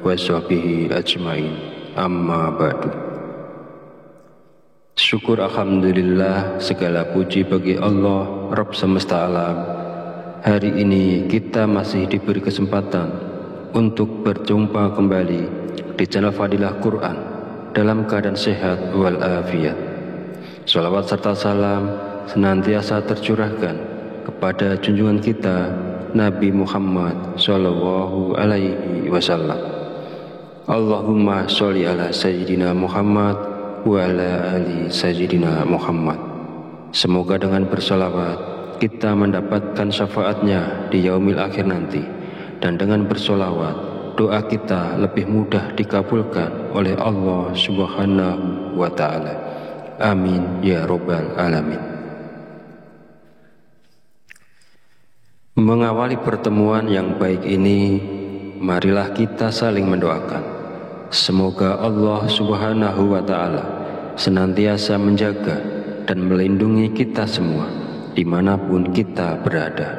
wa sahbihi ajmain. Amma ba'du. Syukur alhamdulillah, segala puji bagi Allah Rabb semesta alam. Hari ini kita masih diberi kesempatan untuk berjumpa kembali di channel Fadilah Quran dalam keadaan sehat walafiat. Shalawat serta salam senantiasa tercurahkan kepada junjungan kita Nabi Muhammad Sallallahu Alaihi Wasallam. Allahumma sholli ala Sayyidina Muhammad wa ala ali Sayyidina Muhammad. Semoga dengan bersolawat kita mendapatkan syafaatnya di yaumil akhir nanti, dan dengan bersolawat doa kita lebih mudah dikabulkan oleh Allah Subhanahu wa Ta'ala. Amin ya Rabbal Alamin. Mengawali pertemuan yang baik ini, marilah kita saling mendoakan. Semoga Allah Subhanahu wa Ta'ala senantiasa menjaga dan melindungi kita semua dimanapun kita berada,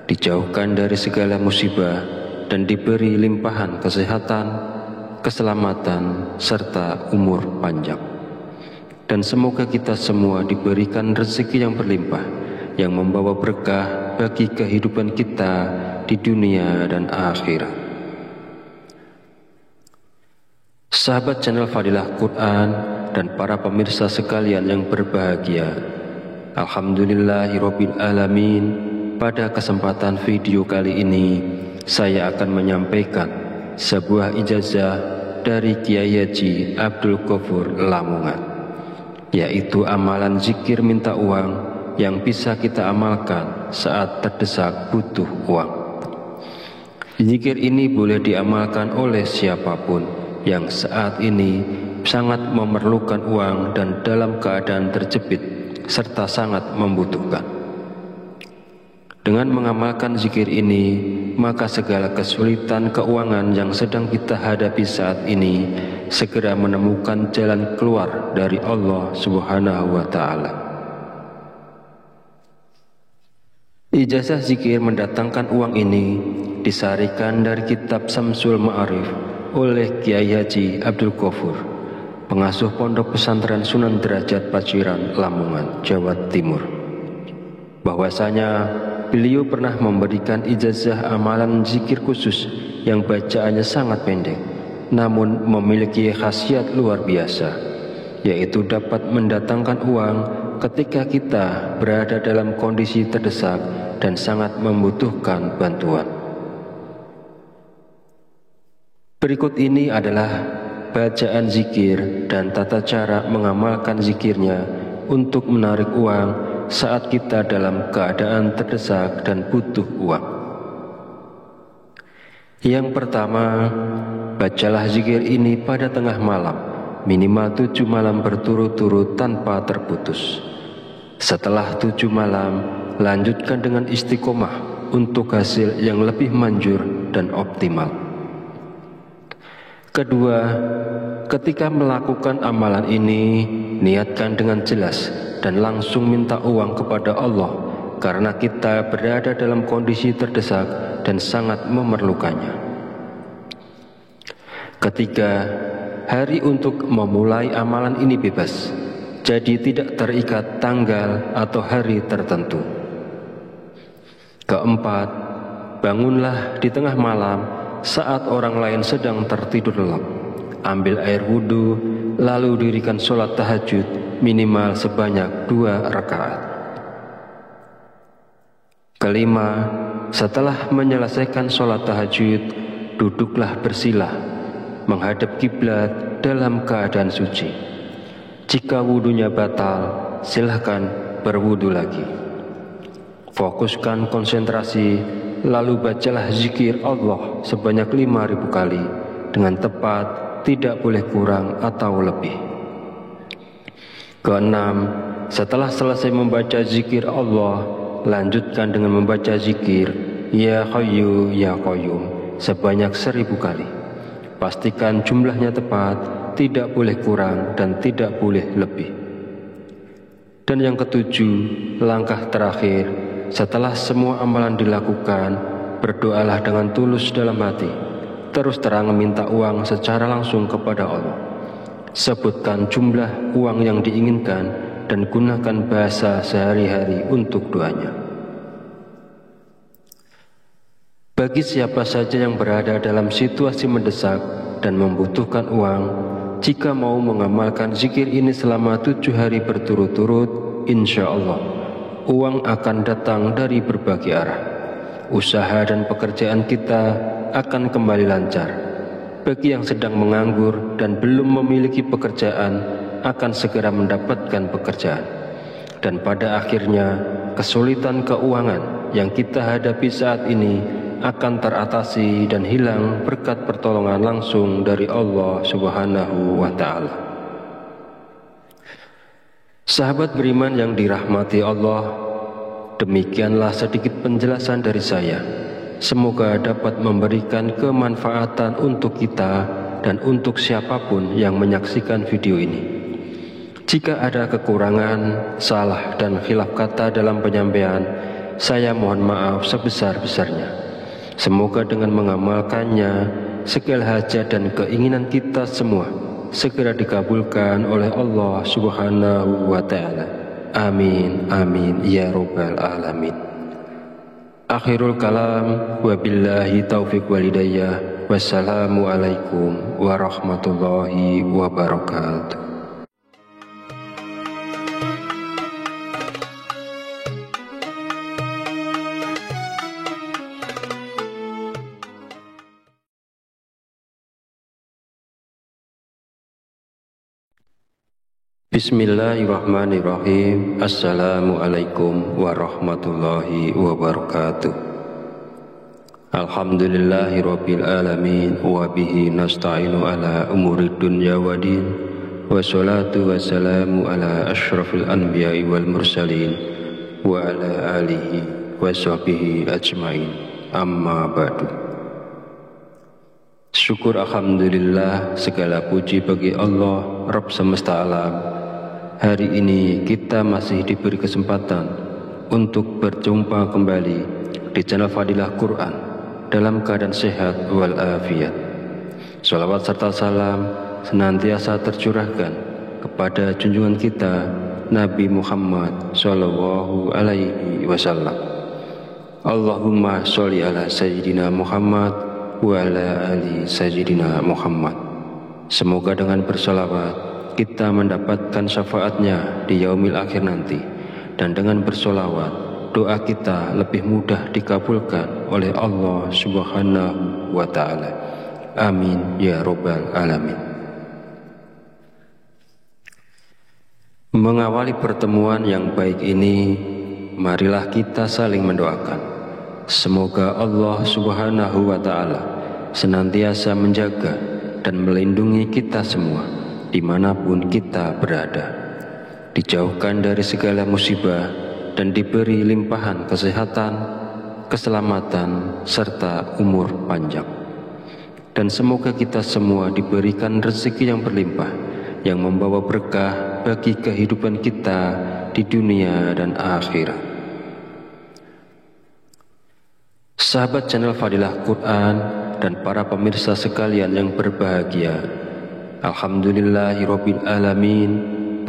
dijauhkan dari segala musibah dan diberi limpahan kesehatan, keselamatan, serta umur panjang. Dan semoga kita semua diberikan rezeki yang berlimpah, yang membawa berkah bagi kehidupan kita di dunia dan akhirat. Sahabat channel Fadilah Quran dan para pemirsa sekalian yang berbahagia, alhamdulillahirabbil alamin. Pada kesempatan video kali ini saya akan menyampaikan sebuah ijazah dari Kiai Haji Abdul Ghafur Lamongan, yaitu amalan zikir minta uang yang bisa kita amalkan saat terdesak butuh uang. Zikir ini boleh diamalkan oleh siapapun yang saat ini sangat memerlukan uang dan dalam keadaan terjepit serta sangat membutuhkan. Dengan mengamalkan zikir ini, maka segala kesulitan keuangan yang sedang kita hadapi saat ini segera menemukan jalan keluar dari Allah Subhanahu wa Ta'ala. Ijazah zikir mendatangkan uang ini disarikan dari kitab Samsul Ma'arif oleh Kiai Haji Abdul Ghafur, pengasuh Pondok Pesantren Sunan Derajat Paciran, Lamongan, Jawa Timur. Bahwasanya beliau pernah memberikan ijazah amalan zikir khusus yang bacaannya sangat pendek, namun memiliki khasiat luar biasa, yaitu dapat mendatangkan uang ketika kita berada dalam kondisi terdesak dan sangat membutuhkan bantuan. Berikut ini adalah bacaan zikir dan tata cara mengamalkan zikirnya untuk menarik uang saat kita dalam keadaan terdesak dan butuh uang. Yang pertama, bacalah zikir ini pada tengah malam, minimal 7 malam berturut-turut tanpa terputus. Setelah 7 malam, lanjutkan dengan istiqomah untuk hasil yang lebih manjur dan optimal. Kedua, ketika melakukan amalan ini, niatkan dengan jelas dan langsung minta uang kepada Allah, karena kita berada dalam kondisi terdesak dan sangat memerlukannya. Ketiga, hari untuk memulai amalan ini bebas, jadi tidak terikat tanggal atau hari tertentu. Keempat, bangunlah di tengah malam saat orang lain sedang tertidur lelap. Ambil air wudhu, lalu dirikan sholat tahajud minimal sebanyak 2 rakaat. Kelima, setelah menyelesaikan sholat tahajud, duduklah bersilah menghadap kiblat dalam keadaan suci. Jika wudhunya batal, silahkan berwudhu lagi. Fokuskan konsentrasi, lalu bacalah zikir Allah sebanyak 5.000 kali dengan tepat, tidak boleh kurang atau lebih. Keenam, setelah selesai membaca zikir Allah, lanjutkan dengan membaca zikir Ya Hayyu Ya Qayyum sebanyak 1.000 kali. Pastikan jumlahnya tepat, tidak boleh kurang dan tidak boleh lebih. Dan yang ketujuh, langkah terakhir, setelah semua amalan dilakukan, berdoalah dengan tulus dalam hati, terus terang minta uang secara langsung kepada Allah. Sebutkan jumlah uang yang diinginkan dan gunakan bahasa sehari-hari untuk doanya. Bagi siapa saja yang berada dalam situasi mendesak dan membutuhkan uang, jika mau mengamalkan zikir ini selama 7 hari berturut-turut, insya Allah uang akan datang dari berbagai arah. Usaha dan pekerjaan kita akan kembali lancar. Bagi yang sedang menganggur dan belum memiliki pekerjaan, akan segera mendapatkan pekerjaan. Dan pada akhirnya, kesulitan keuangan yang kita hadapi saat ini akan teratasi dan hilang berkat pertolongan langsung dari Allah Subhanahu wa Ta'ala. Sahabat beriman yang dirahmati Allah, demikianlah sedikit penjelasan dari saya. Semoga dapat memberikan kemanfaatan untuk kita dan untuk siapapun yang menyaksikan video ini. Jika ada kekurangan, salah dan khilaf kata dalam penyampaian, saya mohon maaf sebesar-besarnya. Semoga dengan mengamalkannya, segala hajat dan keinginan kita semua segera dikabulkan oleh Allah Subhanahu wa Ta'ala. Amin, amin, ya Rabbal Alamin. Akhirul kalam, wabillahi taufiq walhidayah. Wassalamualaikum warahmatullahi wabarakatuh. Bismillahirrahmanirrahim. Assalamualaikum warahmatullahi wabarakatuh. Alhamdulillahirabbil alamin wa bihi nasta'inu ala umuri dunya waddin. Wassalatu wassalamu ala asyrafil anbiya'i wal mursalin wa ala alihi wa sahbihi ajmain. Amma ba'du. Syukur alhamdulillah, segala puji bagi Allah Rabb semesta alam. Hari ini kita masih diberi kesempatan untuk berjumpa kembali di channel Fadilah Quran dalam keadaan sehat walafiat. Shalawat serta salam senantiasa tercurahkan kepada junjungan kita Nabi Muhammad Sallallahu Alaihi Wasallam. Allahumma sholli ala Sayyidina Muhammad wa ala ali Sayyidina Muhammad. Semoga dengan bersolawat kita mendapatkan syafaatnya di yaumil akhir nanti, dan dengan bersolawat doa kita lebih mudah dikabulkan oleh Allah Subhanahu wa Ta'ala. Amin ya Rabbal Alamin. Mengawali pertemuan yang baik ini, marilah kita saling mendoakan. Semoga Allah Subhanahu wa Ta'ala senantiasa menjaga dan melindungi kita semua dimanapun kita berada, dijauhkan dari segala musibah dan diberi limpahan kesehatan, keselamatan, serta umur panjang. Dan semoga kita semua diberikan rezeki yang berlimpah, yang membawa berkah bagi kehidupan kita di dunia dan akhirat. Sahabat channel Fadilah Quran dan para pemirsa sekalian yang berbahagia, alhamdulillahirabbil alamin.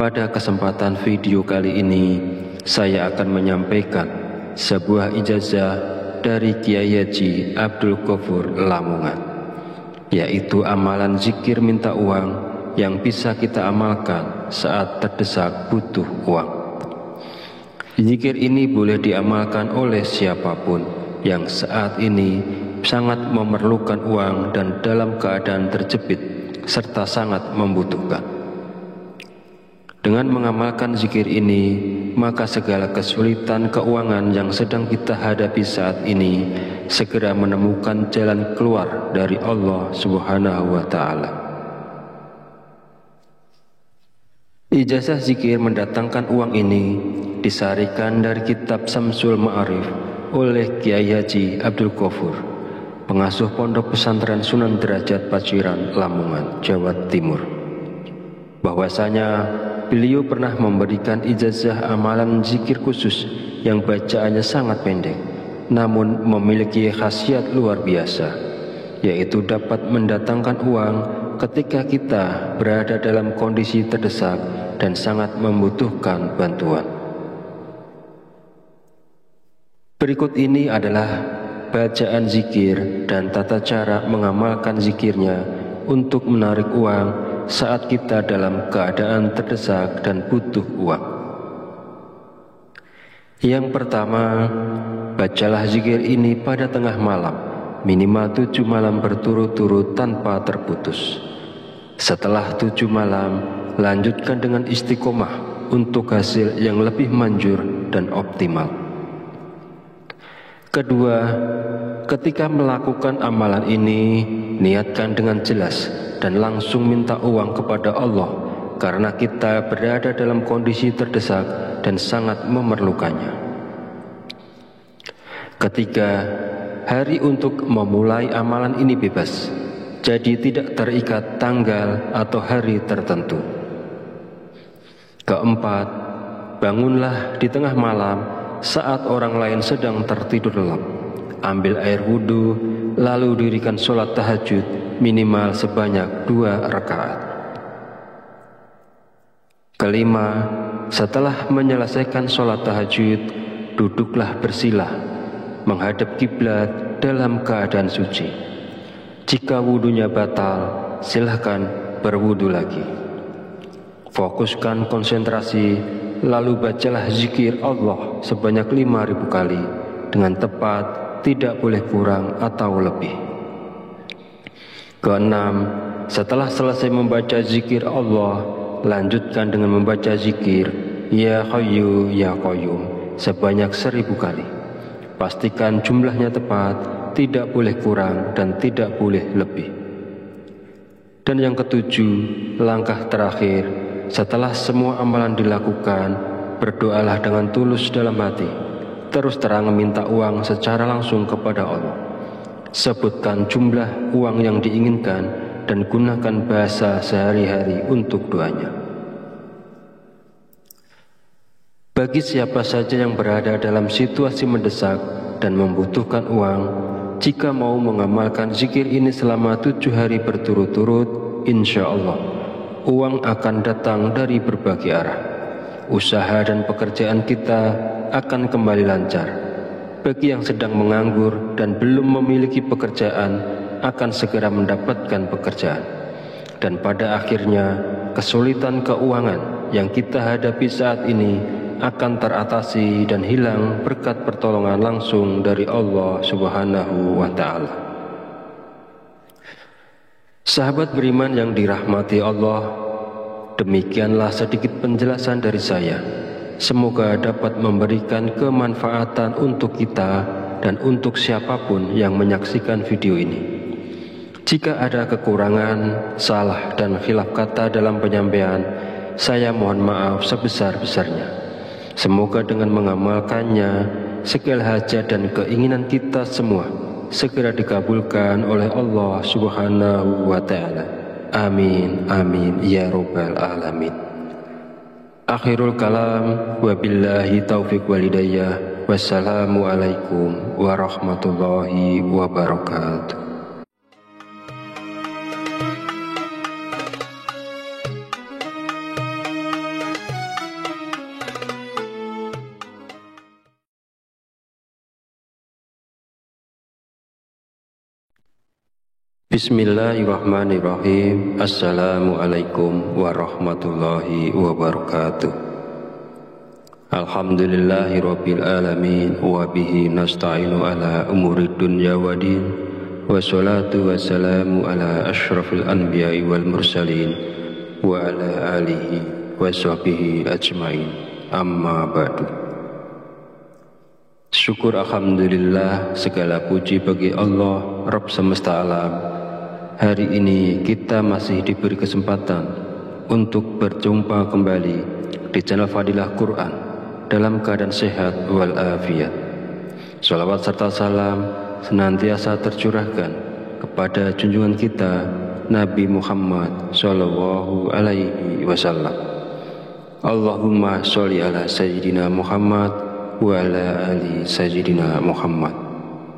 Pada kesempatan video kali ini, saya akan menyampaikan sebuah ijazah dari Kiai Haji Abdul Ghafur Lamongan, yaitu amalan zikir minta uang yang bisa kita amalkan saat terdesak butuh uang. Zikir ini boleh diamalkan oleh siapapun yang saat ini sangat memerlukan uang dan dalam keadaan terjepit serta sangat membutuhkan. Dengan mengamalkan zikir ini, maka segala kesulitan keuangan yang sedang kita hadapi saat ini segera menemukan jalan keluar dari Allah Subhanahu wa Ta'ala. Ijazah zikir mendatangkan uang ini disarikan dari kitab Samsul Ma'arif oleh Kiai Haji Abdul Ghafur, pengasuh Pondok Pesantren Sunan Derajat Paciran, Lamongan, Jawa Timur. Bahwasanya beliau pernah memberikan ijazah amalan zikir khusus yang bacaannya sangat pendek, namun memiliki khasiat luar biasa, yaitu dapat mendatangkan uang ketika kita berada dalam kondisi terdesak dan sangat membutuhkan bantuan. Berikut ini adalah bacaan zikir dan tata cara mengamalkan zikirnya untuk menarik uang saat kita dalam keadaan terdesak dan butuh uang. Yang pertama, bacalah zikir ini pada tengah malam, minimal 7 malam berturut-turut tanpa terputus. Setelah 7 malam, lanjutkan dengan istiqomah untuk hasil yang lebih manjur dan optimal. Kedua, ketika melakukan amalan ini, niatkan dengan jelas dan langsung minta uang kepada Allah karena kita berada dalam kondisi terdesak dan sangat memerlukannya. Ketiga, hari untuk memulai amalan ini bebas, jadi tidak terikat tanggal atau hari tertentu. Keempat, bangunlah di tengah malam saat orang lain sedang tertidur lelap. Ambil air wudhu, lalu dirikan sholat tahajud minimal sebanyak 2 rakaat. Kelima, setelah menyelesaikan sholat tahajud, duduklah bersilah, menghadap kiblat dalam keadaan suci. Jika wudhunya batal, silahkan berwudhu lagi. Fokuskan konsentrasi, lalu bacalah zikir Allah sebanyak 5.000 kali dengan tepat, tidak boleh kurang atau lebih. Keenam, setelah selesai membaca zikir Allah, lanjutkan dengan membaca zikir Ya Hayyu Ya Qayyum sebanyak 1.000 kali. Pastikan jumlahnya tepat, tidak boleh kurang dan tidak boleh lebih. Dan yang ketujuh, langkah terakhir, setelah semua amalan dilakukan, berdoalah dengan tulus dalam hati, terus terang minta uang secara langsung kepada Allah. Sebutkan jumlah uang yang diinginkan dan gunakan bahasa sehari-hari untuk doanya. Bagi siapa saja yang berada dalam situasi mendesak dan membutuhkan uang, jika mau mengamalkan zikir ini selama 7 hari berturut-turut, insya Allah uang akan datang dari berbagai arah. Usaha dan pekerjaan kita akan kembali lancar. Bagi yang sedang menganggur dan belum memiliki pekerjaan, akan segera mendapatkan pekerjaan. Dan pada akhirnya, kesulitan keuangan yang kita hadapi saat ini akan teratasi dan hilang berkat pertolongan langsung dari Allah Subhanahu wa Ta'ala. Sahabat beriman yang dirahmati Allah, demikianlah sedikit penjelasan dari saya. Semoga dapat memberikan kemanfaatan untuk kita dan untuk siapapun yang menyaksikan video ini. Jika ada kekurangan, salah dan khilaf kata dalam penyampaian, saya mohon maaf sebesar-besarnya. Semoga dengan mengamalkannya, segala hajat dan keinginan kita semua segera dikabulkan oleh Allah Subhanahu wa Ta'ala. Amin, amin, ya Rabbal Alamin. Akhirul kalam, wabillahi taufiq walidayah. Wassalamualaikum warahmatullahi wabarakatuh. Bismillahirrahmanirrahim. Assalamualaikum warahmatullahi wabarakatuh. Alhamdulillahirabbil alamin wa bihi nasta'inu ala umuri dunya waddin. Wassalatu wassalamu ala asyrafil anbiya'i wal mursalin wa ala alihi wa sahbihi ajmain. Amma ba'du. Syukur alhamdulillah, segala puji bagi Allah Rabb semesta alam. Hari ini kita masih diberi kesempatan untuk berjumpa kembali di channel Fadilah Quran dalam keadaan sehat walafiat. Salawat serta salam senantiasa tercurahkan kepada junjungan kita Nabi Muhammad sallallahu alaihi wasallam. Allahumma sholli ala sayyidina Muhammad wa ala ali sayyidina Muhammad.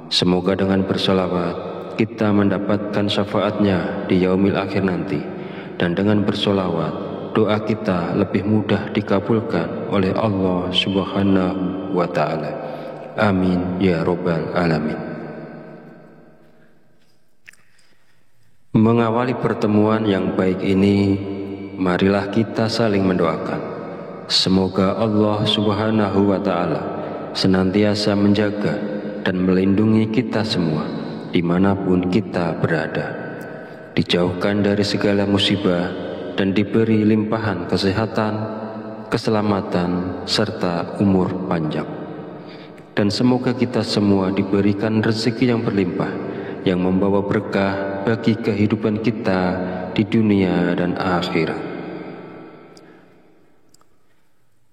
Semoga dengan bersalawat kita mendapatkan syafaatnya di yaumil akhir nanti. Dan dengan bersolawat, doa kita lebih mudah dikabulkan oleh Allah Subhanahu wa Ta'ala. Amin ya Rabbal Alamin. Mengawali pertemuan yang baik ini, marilah kita saling mendoakan. Semoga Allah Subhanahu wa Ta'ala senantiasa menjaga dan melindungi kita semua dimanapun kita berada, dijauhkan dari segala musibah dan diberi limpahan kesehatan, keselamatan, serta umur panjang. Dan semoga kita semua diberikan rezeki yang berlimpah, yang membawa berkah bagi kehidupan kita di dunia dan akhirat.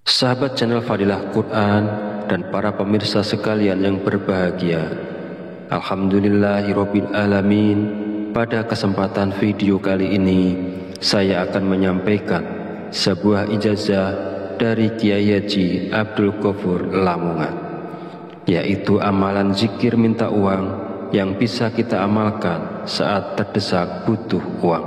Sahabat channel Fadilah Quran dan para pemirsa sekalian yang berbahagia, Alhamdulillahirabbil alamin. Pada kesempatan video kali ini, saya akan menyampaikan sebuah ijazah dari Kiai Haji Abdul Ghafur Lamongan, yaitu amalan zikir minta uang yang bisa kita amalkan saat terdesak butuh uang.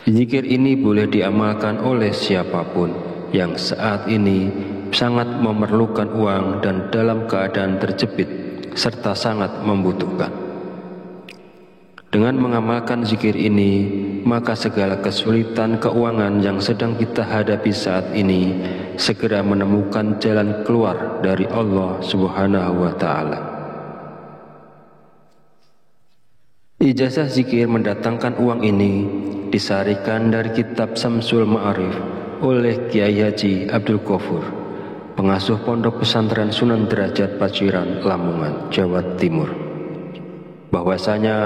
Zikir ini boleh diamalkan oleh siapapun yang saat ini sangat memerlukan uang dan dalam keadaan terjepit serta sangat membutuhkan. Dengan mengamalkan zikir ini, maka segala kesulitan keuangan yang sedang kita hadapi saat ini segera menemukan jalan keluar dari Allah Subhanahu wa Ta'ala. Ijazah zikir mendatangkan uang ini disarikan dari kitab Samsul Ma'arif oleh Kiai Haji Abdul Ghafur, pengasuh Pondok Pesantren Sunan Derajat Paciran, Lamongan, Jawa Timur. Bahwasanya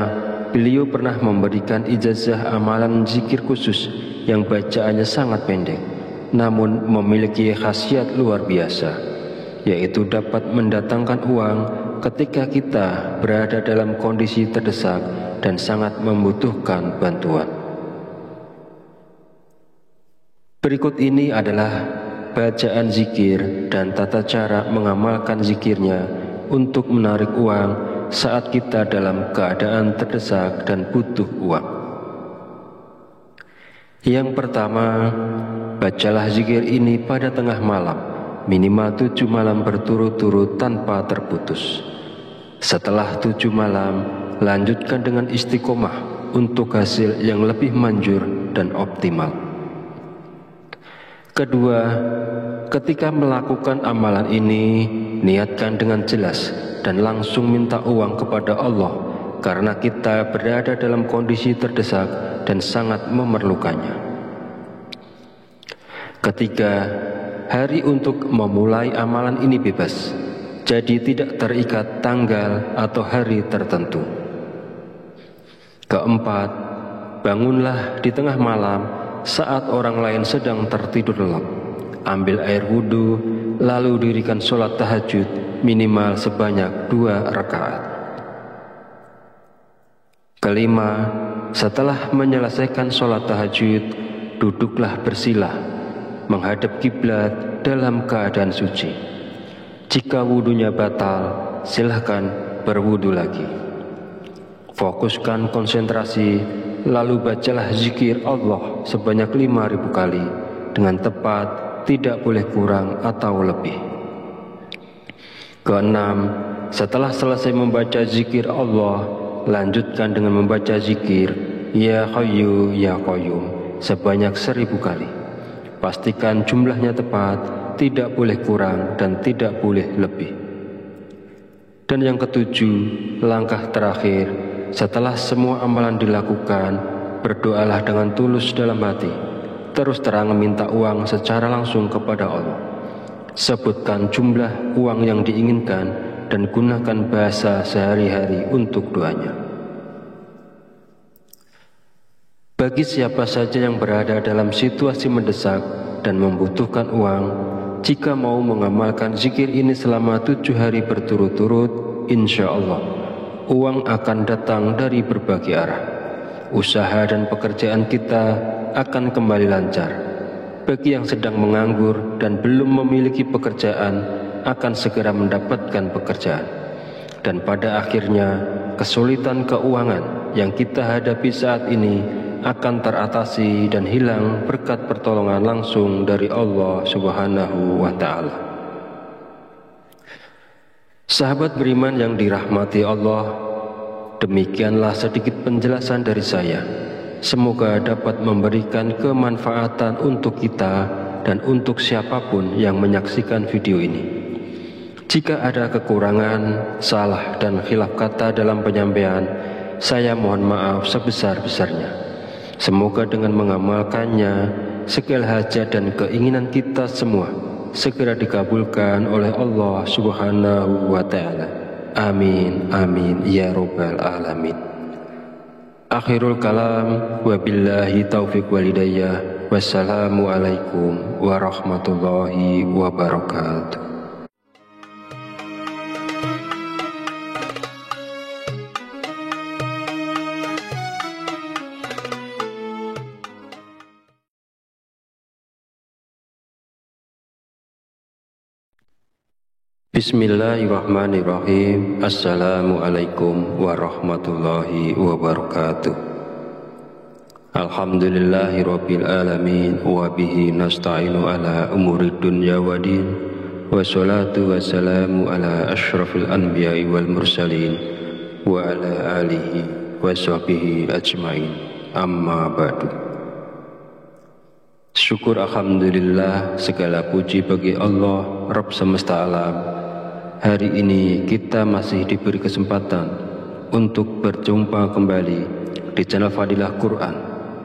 beliau pernah memberikan ijazah amalan zikir khusus yang bacaannya sangat pendek, namun memiliki khasiat luar biasa, yaitu dapat mendatangkan uang ketika kita berada dalam kondisi terdesak dan sangat membutuhkan bantuan. Berikut ini adalah bacaan zikir dan tata cara mengamalkan zikirnya untuk menarik uang saat kita dalam keadaan terdesak dan butuh uang. Yang pertama, bacalah zikir ini pada tengah malam, minimal 7 malam berturut-turut tanpa terputus. Setelah 7 malam, lanjutkan dengan istiqomah untuk hasil yang lebih manjur dan optimal. Kedua, ketika melakukan amalan ini, niatkan dengan jelas dan langsung minta uang kepada Allah, karena kita berada dalam kondisi terdesak dan sangat memerlukannya. Ketiga, hari untuk memulai amalan ini bebas, jadi tidak terikat tanggal atau hari tertentu. Keempat, bangunlah di tengah malam saat orang lain sedang tertidur lelap. Ambil air wudhu, lalu dirikan sholat tahajud minimal sebanyak 2 rakaat. Kelima, setelah menyelesaikan sholat tahajud, duduklah bersilah menghadap kiblat dalam keadaan suci. Jika wudhunya batal, silahkan berwudhu lagi. Fokuskan konsentrasi, lalu bacalah zikir Allah sebanyak 5.000 kali dengan tepat, tidak boleh kurang atau lebih. Keenam, setelah selesai membaca zikir Allah, lanjutkan dengan membaca zikir Ya Hayyu Ya Qayyum sebanyak 1.000 kali. Pastikan jumlahnya tepat, tidak boleh kurang dan tidak boleh lebih. Dan yang ketujuh, langkah terakhir, setelah semua amalan dilakukan, berdoalah dengan tulus dalam hati, terus terang minta uang secara langsung kepada Allah. Sebutkan jumlah uang yang diinginkan dan gunakan bahasa sehari-hari untuk doanya. Bagi siapa saja yang berada dalam situasi mendesak dan membutuhkan uang, jika mau mengamalkan zikir ini selama 7 hari berturut-turut, insya Allah uang akan datang dari berbagai arah. Usaha dan pekerjaan kita akan kembali lancar. Bagi yang sedang menganggur dan belum memiliki pekerjaan, akan segera mendapatkan pekerjaan. Dan pada akhirnya kesulitan keuangan yang kita hadapi saat ini akan teratasi dan hilang berkat pertolongan langsung dari Allah Subhanahu wa Ta'ala. Sahabat beriman yang dirahmati Allah, demikianlah sedikit penjelasan dari saya. Semoga dapat memberikan kemanfaatan untuk kita dan untuk siapapun yang menyaksikan video ini. Jika ada kekurangan, salah dan khilaf kata dalam penyampaian, saya mohon maaf sebesar-besarnya. Semoga dengan mengamalkannya, segala hajat dan keinginan kita semua segera dikabulkan oleh Allah Subhanahu wa Ta'ala. Amin, amin, ya Rabbal Alamin. Akhirul kalam, wabillahi taufiq walidayah. Wassalamualaikum warahmatullahi wabarakatuh. Bismillahirrahmanirrahim. Assalamualaikum warahmatullahi wabarakatuh. Alhamdulillahirabbil alamin wa bihi nasta'inu ala umurid dunya waddin. Wassalatu wassalamu ala asyrafil anbiya'i wal mursalin wa ala alihi wa sahbihi ajmain. Amma ba'du. Syukur alhamdulillah, segala puji bagi Allah Rabb semesta alam. Hari ini kita masih diberi kesempatan untuk berjumpa kembali di channel Fadilah Quran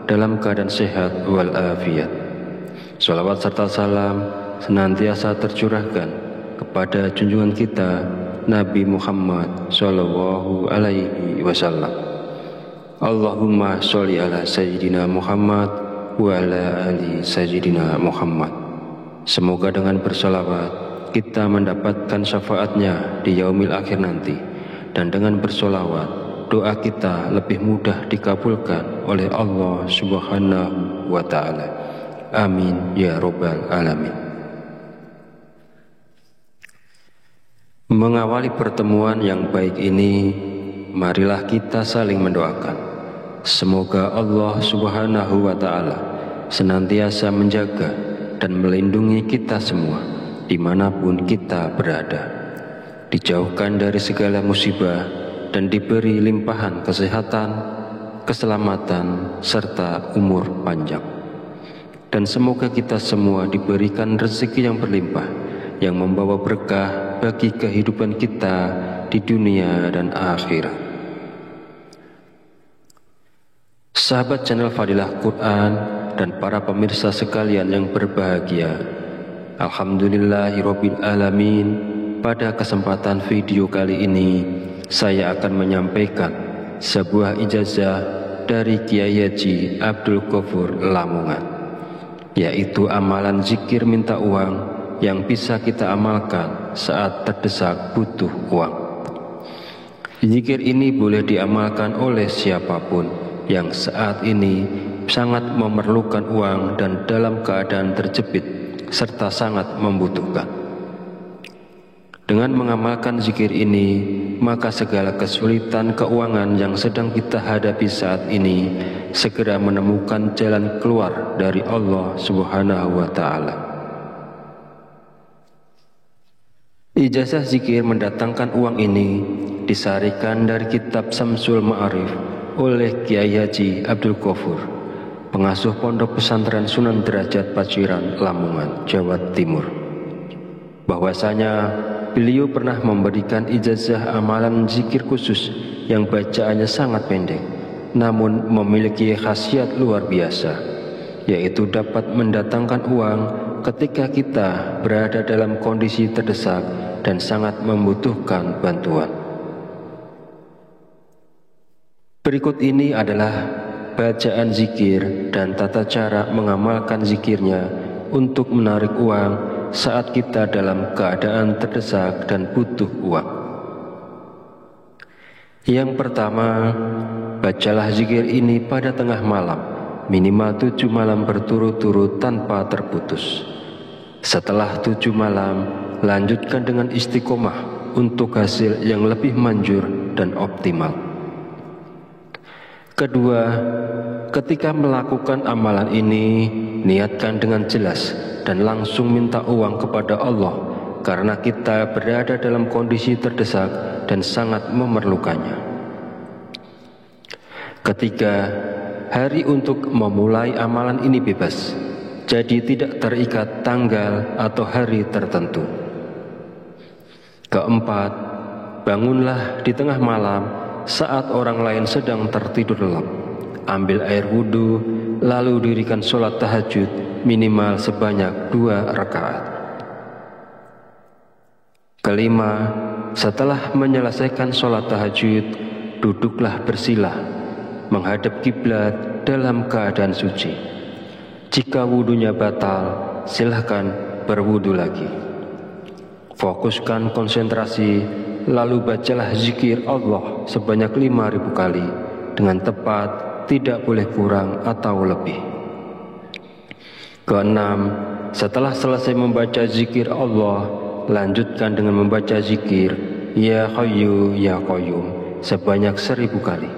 dalam keadaan sehat walafiat. Shalawat serta salam senantiasa tercurahkan kepada junjungan kita Nabi Muhammad Sallallahu Alaihi Wasallam. Allahumma sholli ala Sayyidina Muhammad wa ala ali Sayyidina Muhammad. Semoga dengan bersalawat kita mendapatkan syafaatnya di yaumil akhir nanti, dan dengan bersolawat doa kita lebih mudah dikabulkan oleh Allah Subhanahu wa Ta'ala. Amin ya Rabbal Alamin. Mengawali pertemuan yang baik ini, marilah kita saling mendoakan. Semoga Allah Subhanahu wa Ta'ala senantiasa menjaga dan melindungi kita semua dimanapun kita berada, dijauhkan dari segala musibah dan diberi limpahan kesehatan, keselamatan, serta umur panjang. Dan semoga kita semua diberikan rezeki yang berlimpah, yang membawa berkah bagi kehidupan kita di dunia dan akhirat. Sahabat channel Fadilah Quran dan para pemirsa sekalian yang berbahagia, alhamdulillahirabbil alamin. Pada kesempatan video kali ini, saya akan menyampaikan sebuah ijazah dari Kiai Haji Abdul Ghafur Lamongan, yaitu amalan zikir minta uang yang bisa kita amalkan saat terdesak butuh uang. Zikir ini boleh diamalkan oleh siapapun yang saat ini sangat memerlukan uang dan dalam keadaan terjepit serta sangat membutuhkan. Dengan mengamalkan zikir ini, maka segala kesulitan keuangan yang sedang kita hadapi saat ini segera menemukan jalan keluar dari Allah Subhanahu wa Ta'ala. Ijazah zikir mendatangkan uang ini disarikan dari kitab Samsul Ma'arif oleh Kiai Haji Abdul Ghafur, pengasuh Pondok Pesantren Sunan Derajat Paciran, Lamongan, Jawa Timur, bahwasanya beliau pernah memberikan ijazah amalan zikir khusus yang bacaannya sangat pendek, namun memiliki khasiat luar biasa, yaitu dapat mendatangkan uang ketika kita berada dalam kondisi terdesak dan sangat membutuhkan bantuan. Berikut ini adalah bacaan zikir dan tata cara mengamalkan zikirnya untuk menarik uang saat kita dalam keadaan terdesak dan butuh uang. Yang pertama, bacalah zikir ini pada tengah malam, minimal 7 malam berturut-turut tanpa terputus. Setelah 7 malam, lanjutkan dengan istiqomah untuk hasil yang lebih manjur dan optimal. Kedua, ketika melakukan amalan ini, niatkan dengan jelas dan langsung minta uang kepada Allah karena kita berada dalam kondisi terdesak dan sangat memerlukannya. Ketiga, hari untuk memulai amalan ini bebas, jadi tidak terikat tanggal atau hari tertentu. Keempat, bangunlah di tengah malam saat orang lain sedang tertidur lelap. Ambil air wudhu, lalu dirikan sholat tahajud minimal sebanyak 2 rakaat. Kelima, setelah menyelesaikan sholat tahajud, duduklah bersila, menghadap kiblat dalam keadaan suci. Jika wudhunya batal, silahkan berwudhu lagi. Fokuskan konsentrasi, lalu bacalah zikir Allah sebanyak 5.000 kali dengan tepat, tidak boleh kurang atau lebih. Keenam, setelah selesai membaca zikir Allah, lanjutkan dengan membaca zikir Ya Hayyu Ya Qayyum sebanyak 1.000 kali.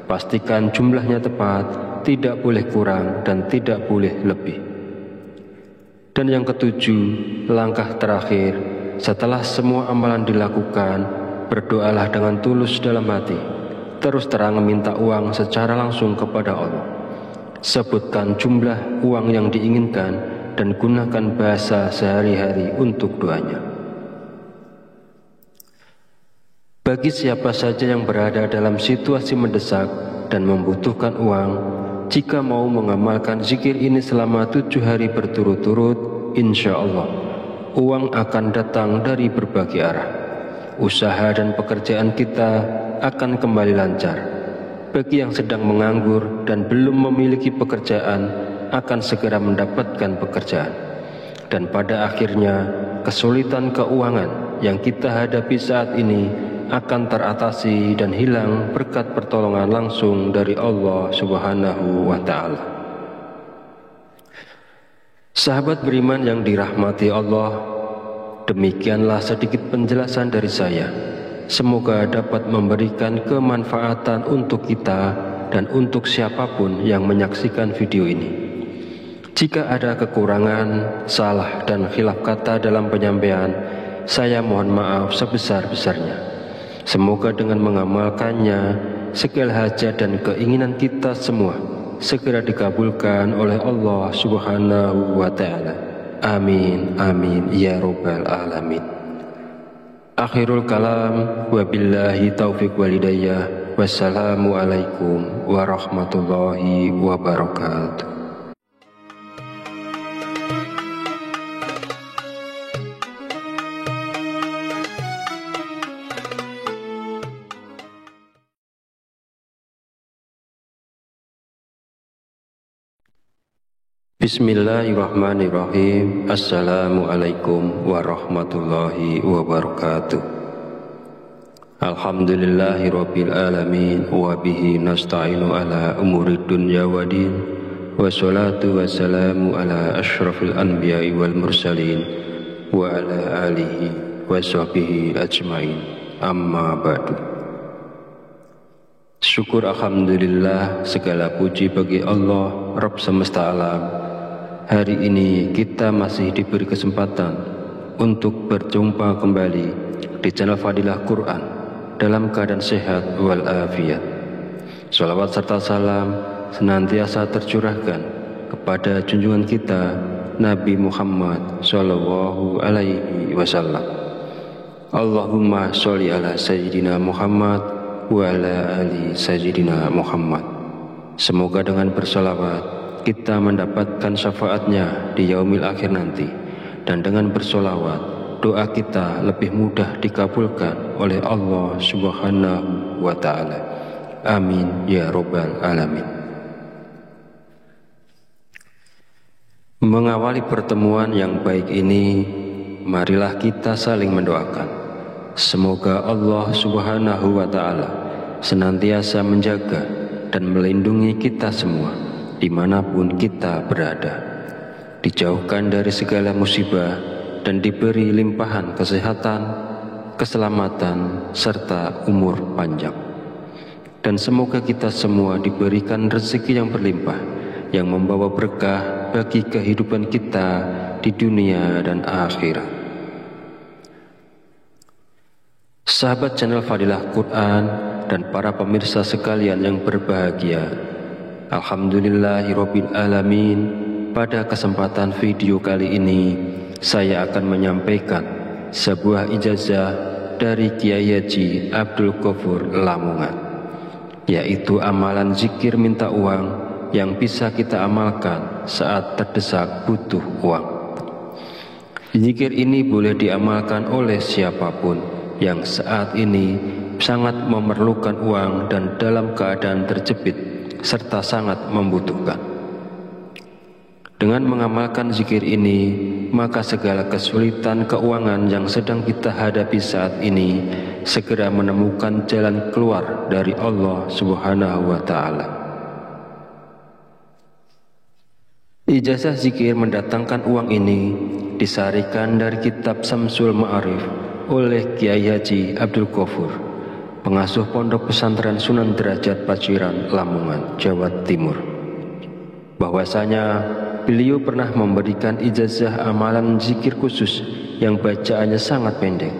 Pastikan jumlahnya tepat, tidak boleh kurang dan tidak boleh lebih. Dan yang ketujuh, langkah terakhir, setelah semua amalan dilakukan, berdoalah dengan tulus dalam hati. Terus terang minta uang secara langsung kepada Allah. Sebutkan jumlah uang yang diinginkan dan gunakan bahasa sehari-hari untuk doanya. Bagi siapa saja yang berada dalam situasi mendesak dan membutuhkan uang, jika mau mengamalkan zikir ini selama 7 hari berturut-turut, insya Allah uang akan datang dari berbagai arah. Usaha dan pekerjaan kita akan kembali lancar. Bagi yang sedang menganggur dan belum memiliki pekerjaan, akan segera mendapatkan pekerjaan. Dan pada akhirnya, kesulitan keuangan yang kita hadapi saat ini akan teratasi dan hilang berkat pertolongan langsung dari Allah Subhanahu wa Ta'ala. Sahabat beriman yang dirahmati Allah, demikianlah sedikit penjelasan dari saya. Semoga dapat memberikan kemanfaatan untuk kita dan untuk siapapun yang menyaksikan video ini. Jika ada kekurangan, salah dan khilaf kata dalam penyampaian, saya mohon maaf sebesar-besarnya. Semoga dengan mengamalkannya, segala hajat dan keinginan kita semua segera dikabulkan oleh Allah Subhanahu wa Ta'ala. Amin, amin, ya Rabbal Alamin. Akhirul kalam, wabillahi taufiq walidayah. Wassalamualaikum warahmatullahi wabarakatuh. Bismillahirrahmanirrahim. Assalamualaikum warahmatullahi wabarakatuh. Alhamdulillahirabbil alamin wa bihi nasta'inu ala umuri dunya waddin. Wassalatu wassalamu ala asyrafil anbiya'i wal mursalin wa ala alihi wa sahbihi ajmain. Amma ba'du. Syukur alhamdulillah, segala puji bagi Allah Rabb semesta alam. Hari ini kita masih diberi kesempatan untuk berjumpa kembali di channel Fadilah Quran dalam keadaan sehat walafiat. Salawat serta salam senantiasa tercurahkan kepada junjungan kita Nabi Muhammad sallallahu alaihi wasallam. Allahumma sholli ala sayyidina Muhammad wa ala ali sayyidina Muhammad. Semoga dengan bersolawat kita mendapatkan syafaatnya di yaumil akhir nanti, dan dengan bersolawat doa kita lebih mudah dikabulkan oleh Allah Subhanahu wa Ta'ala. Amin ya Rabbal Alamin. Mengawali pertemuan yang baik ini, marilah kita saling mendoakan. Semoga Allah Subhanahu wa Ta'ala senantiasa menjaga dan melindungi kita semua dimanapun kita berada, dijauhkan dari segala musibah dan diberi limpahan kesehatan, keselamatan, serta umur panjang. Dan semoga kita semua diberikan rezeki yang berlimpah, yang membawa berkah bagi kehidupan kita di dunia dan akhirat. Sahabat channel Fadilah Quran dan para pemirsa sekalian yang berbahagia, Alhamdulillahirabbil alamin. Pada kesempatan video kali ini saya akan menyampaikan sebuah ijazah dari Kiai Haji Abdul Ghafur Lamongan, yaitu amalan zikir minta uang yang bisa kita amalkan saat terdesak butuh uang. Zikir ini boleh diamalkan oleh siapapun yang saat ini sangat memerlukan uang dan dalam keadaan terjepit serta sangat membutuhkan. Dengan mengamalkan zikir ini, maka segala kesulitan keuangan yang sedang kita hadapi saat ini segera menemukan jalan keluar dari Allah Subhanahu wa Ta'ala. Ijazah zikir mendatangkan uang ini disarikan dari kitab Samsul Ma'arif oleh Kiai Haji Abdul Ghafur, pengasuh Pondok Pesantren Sunan Derajat Paciran, Lamongan, Jawa Timur. Bahwasanya beliau pernah memberikan ijazah amalan zikir khusus yang bacaannya sangat pendek,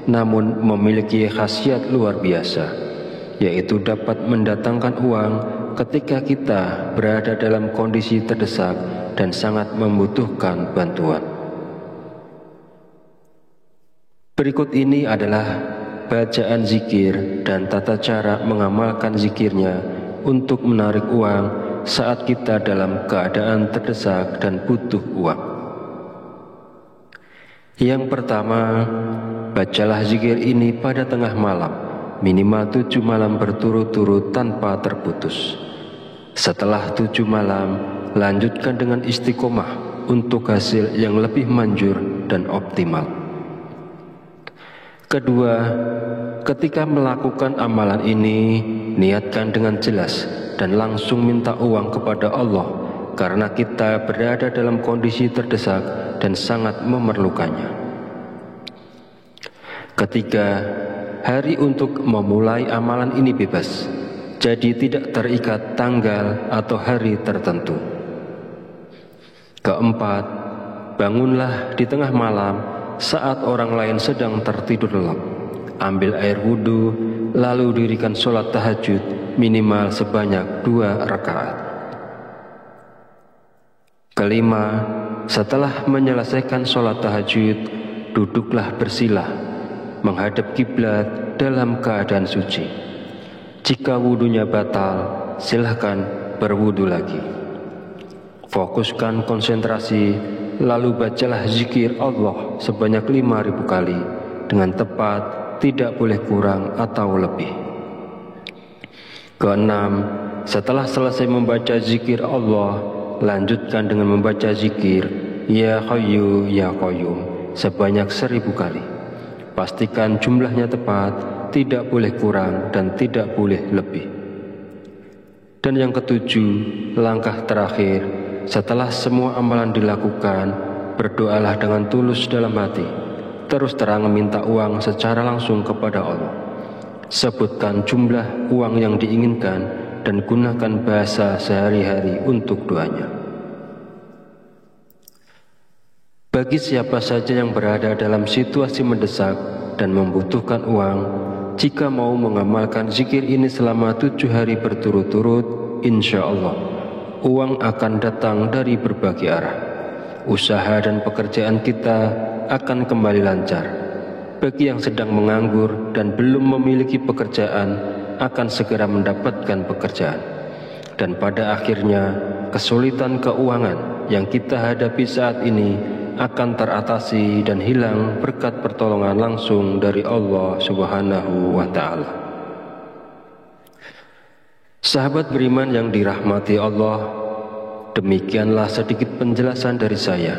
namun memiliki khasiat luar biasa, yaitu dapat mendatangkan uang ketika kita berada dalam kondisi terdesak dan sangat membutuhkan bantuan. Berikut ini adalah bacaan zikir dan tata cara mengamalkan zikirnya untuk menarik uang saat kita dalam keadaan terdesak dan butuh uang. Yang pertama, bacalah zikir ini pada tengah malam, minimal 7 malam berturut-turut tanpa terputus. Setelah 7 malam, lanjutkan dengan istiqomah untuk hasil yang lebih manjur dan optimal. Kedua, ketika melakukan amalan ini, niatkan dengan jelas dan langsung minta uang kepada Allah karena kita berada dalam kondisi terdesak dan sangat memerlukannya. Ketiga, hari untuk memulai amalan ini bebas, jadi tidak terikat tanggal atau hari tertentu. Keempat, bangunlah di tengah malam saat orang lain sedang tertidur lelap. Ambil air wudhu, lalu dirikan sholat tahajud minimal sebanyak 2 rakaat. Kelima, setelah menyelesaikan sholat tahajud, duduklah bersilah, menghadap kiblat dalam keadaan suci. Jika wudhunya batal, silahkan berwudhu lagi. Fokuskan konsentrasi, lalu bacalah zikir Allah sebanyak 5.000 kali dengan tepat, tidak boleh kurang atau lebih. Keenam, setelah selesai membaca zikir Allah, lanjutkan dengan membaca zikir Ya Hayyu Ya Qayyum sebanyak 1.000 kali. Pastikan jumlahnya tepat, tidak boleh kurang dan tidak boleh lebih. Dan yang ketujuh, langkah terakhir, setelah semua amalan dilakukan, berdoalah dengan tulus dalam hati. Terus terang meminta uang secara langsung kepada Allah. Sebutkan jumlah uang yang diinginkan dan gunakan bahasa sehari-hari untuk doanya. Bagi siapa saja yang berada dalam situasi mendesak dan membutuhkan uang, jika mau mengamalkan zikir ini selama 7 hari berturut-turut, insya Allah uang akan datang dari berbagai arah. Usaha dan pekerjaan kita akan kembali lancar. Bagi yang sedang menganggur dan belum memiliki pekerjaan, akan segera mendapatkan pekerjaan. Dan pada akhirnya, kesulitan keuangan yang kita hadapi saat ini akan teratasi dan hilang berkat pertolongan langsung dari Allah Subhanahu wa Ta'ala. Sahabat beriman yang dirahmati Allah, demikianlah sedikit penjelasan dari saya.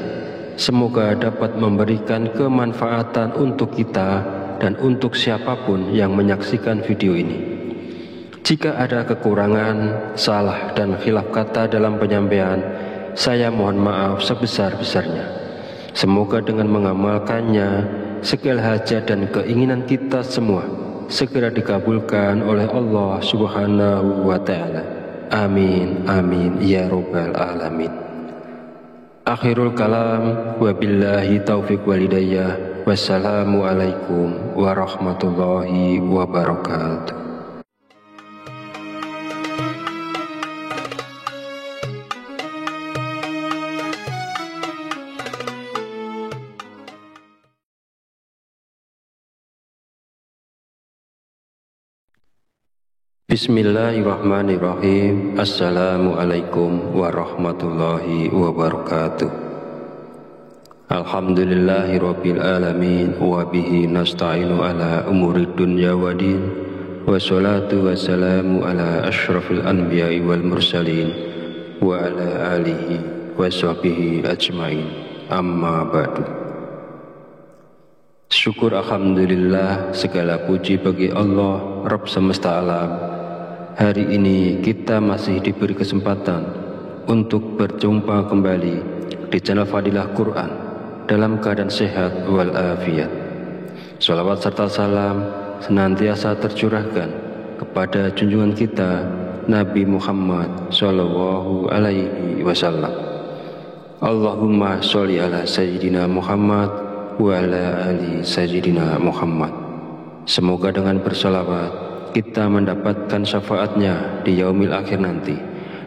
Semoga dapat memberikan kemanfaatan untuk kita dan untuk siapapun yang menyaksikan video ini. Jika ada kekurangan, salah dan khilaf kata dalam penyampaian, saya mohon maaf sebesar-besarnya. Semoga dengan mengamalkannya, segala hajat dan keinginan kita semua segera dikabulkan oleh Allah Subhanahu wa Ta'ala. Amin, amin, ya Rabbal Alamin. Akhirul kalam, wabillahi taufiq walidayah. Wassalamualaikum warahmatullahi wabarakatuh. Bismillahirrahmanirrahim. Assalamualaikum warahmatullahi wabarakatuh. Alhamdulillahirabbil alamin wa bihi nasta'inu ala umuri dunya waddin. Wassalatu wassalamu ala asyrafil anbiya'i wal mursalin wa ala alihi wa sahbihi ajmain. Amma ba'du. Syukur alhamdulillah, segala puji bagi Allah Rabb semesta alam. Hari ini kita masih diberi kesempatan untuk berjumpa kembali di channel Fadilah Quran dalam keadaan sehat walafiat. Salawat serta salam senantiasa tercurahkan kepada junjungan kita Nabi Muhammad sallallahu alaihi wasallam. Allahumma sholli ala sayyidina Muhammad wa ala ali sayyidina Muhammad. Semoga dengan bersolawat kita mendapatkan syafaatnya di yaumil akhir nanti,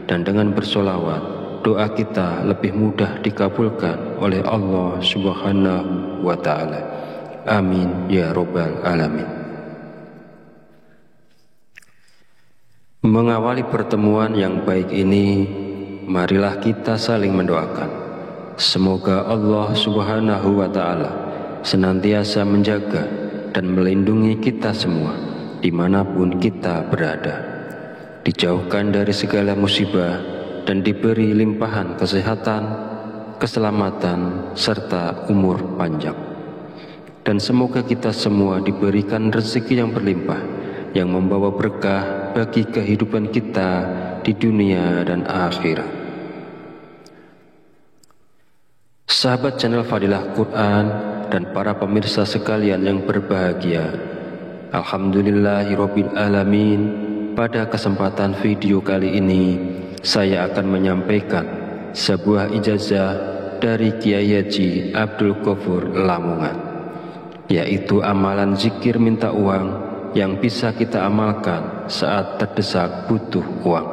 dan dengan bersolawat doa kita lebih mudah dikabulkan oleh Allah Subhanahu wa Ta'ala. Amin ya Rabbal Alamin. Mengawali pertemuan yang baik ini, marilah kita saling mendoakan. Semoga Allah Subhanahu wa Ta'ala senantiasa menjaga dan melindungi kita semua dimanapun kita berada, dijauhkan dari segala musibah dan diberi limpahan kesehatan, keselamatan, serta umur panjang. Dan semoga kita semua diberikan rezeki yang berlimpah, yang membawa berkah bagi kehidupan kita di dunia dan akhirat. Sahabat channel Fadilah Quran dan para pemirsa sekalian yang berbahagia, alhamdulillahirabbil alamin. Pada kesempatan video kali ini saya akan menyampaikan sebuah ijazah dari Kiai Haji Abdul Ghafur Lamongan, yaitu amalan zikir minta uang yang bisa kita amalkan saat terdesak butuh uang.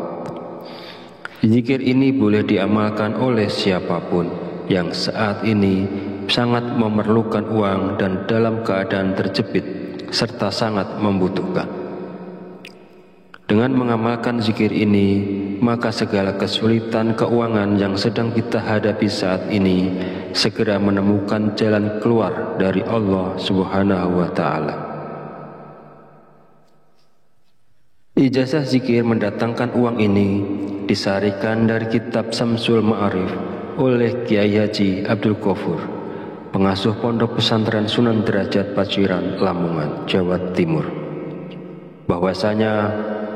Zikir ini boleh diamalkan oleh siapapun yang saat ini sangat memerlukan uang dan dalam keadaan terjepit serta sangat membutuhkan. Dengan mengamalkan zikir ini, maka segala kesulitan keuangan yang sedang kita hadapi saat ini segera menemukan jalan keluar dari Allah Subhanahu wa Ta'ala. Ijazah zikir mendatangkan uang ini disarikan dari kitab Samsul Ma'arif oleh Kiai Haji Abdul Ghafur, pengasuh Pondok Pesantren Sunan Derajat Paciran, Lamongan, Jawa Timur. Bahwasanya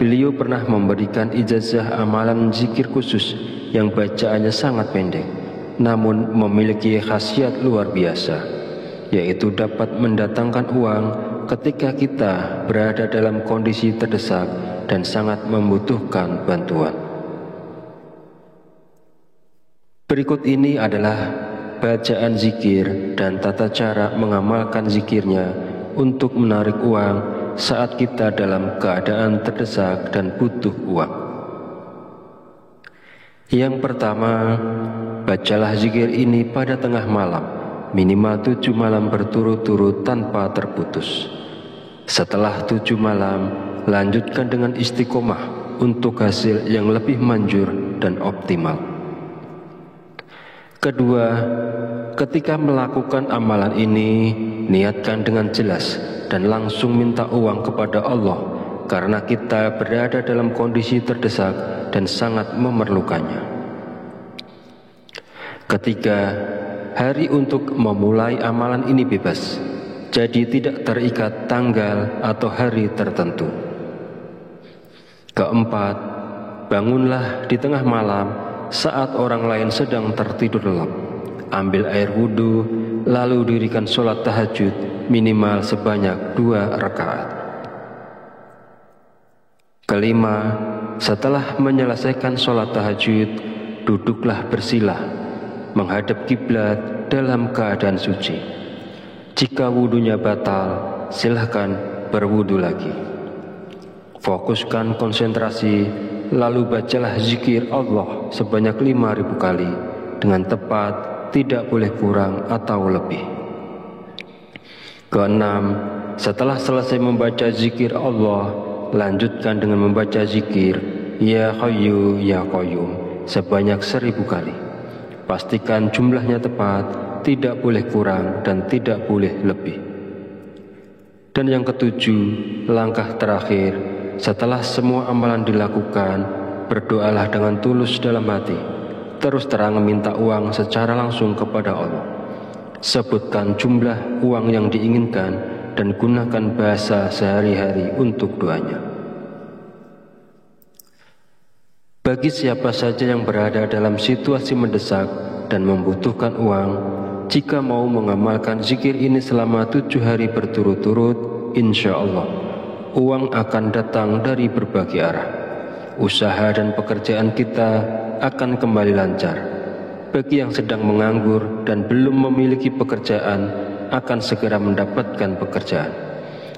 beliau pernah memberikan ijazah amalan zikir khusus yang bacaannya sangat pendek, namun memiliki khasiat luar biasa, yaitu dapat mendatangkan uang ketika kita berada dalam kondisi terdesak dan sangat membutuhkan bantuan. Berikut ini adalah bacaan zikir dan tata cara mengamalkan zikirnya untuk menarik uang saat kita dalam keadaan terdesak dan butuh uang. Yang pertama, bacalah zikir ini pada tengah malam, minimal 7 malam berturut-turut tanpa terputus. Setelah 7 malam, lanjutkan dengan istiqomah untuk hasil yang lebih manjur dan optimal. Kedua, ketika melakukan amalan ini, niatkan dengan jelas dan langsung minta uang kepada Allah, karena kita berada dalam kondisi terdesak dan sangat memerlukannya. Ketiga, hari untuk memulai amalan ini bebas, jadi tidak terikat tanggal atau hari tertentu. Keempat, bangunlah di tengah malam saat orang lain sedang tertidur lelap. Ambil air wudhu, lalu dirikan sholat tahajud minimal sebanyak 2 rakaat. Kelima, setelah menyelesaikan sholat tahajud, duduklah bersila menghadap kiblat dalam keadaan suci. Jika wudunya batal, silahkan berwudu lagi. Fokuskan konsentrasi, lalu bacalah zikir Allah sebanyak 5.000 kali dengan tepat, tidak boleh kurang atau lebih. Keenam, setelah selesai membaca zikir Allah, lanjutkan dengan membaca zikir Ya Hayyu Ya Qayyum sebanyak 1.000 kali. Pastikan jumlahnya tepat, tidak boleh kurang dan tidak boleh lebih. Dan yang ketujuh, langkah terakhir, setelah semua amalan dilakukan, berdoalah dengan tulus dalam hati. Terus terang minta uang secara langsung kepada Allah. Sebutkan jumlah uang yang diinginkan dan gunakan bahasa sehari-hari untuk doanya. Bagi siapa saja yang berada dalam situasi mendesak dan membutuhkan uang, jika mau mengamalkan zikir ini selama 7 hari berturut-turut, insya Allah uang akan datang dari berbagai arah. Usaha dan pekerjaan kita akan kembali lancar. Bagi yang sedang menganggur dan belum memiliki pekerjaan, akan segera mendapatkan pekerjaan.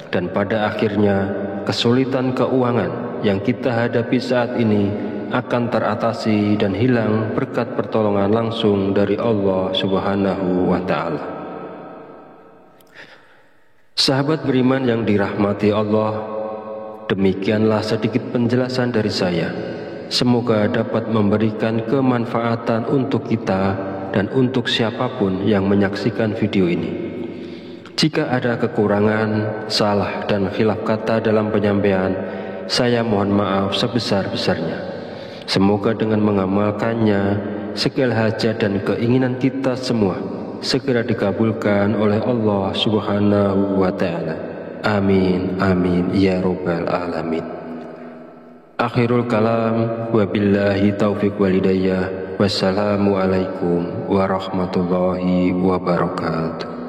Dan pada akhirnya, kesulitan keuangan yang kita hadapi saat ini akan teratasi dan hilang berkat pertolongan langsung dari Allah Subhanahu wa Ta'ala. Sahabat beriman yang dirahmati Allah, demikianlah sedikit penjelasan dari saya. Semoga dapat memberikan kemanfaatan untuk kita dan untuk siapapun yang menyaksikan video ini. Jika ada kekurangan, salah dan khilaf kata dalam penyampaian, saya mohon maaf sebesar-besarnya. Semoga dengan mengamalkannya, segala hajat dan keinginan kita semua segera dikabulkan oleh Allah Subhanahu wa Ta'ala. Amin, amin, ya Rabbal Alamin. Akhirul kalam, wabillahi taufiq walidayah. Wassalamualaikum warahmatullahi wabarakatuh.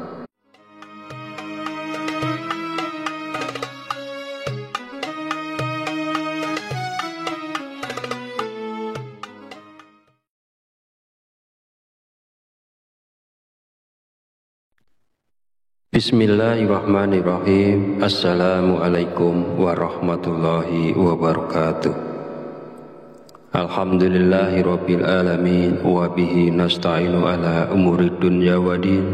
Bismillahirrahmanirrahim. Assalamualaikum warahmatullahi wabarakatuh. Alhamdulillahirabbil alamin wa bihi nasta'inu ala umurid dunya waddin.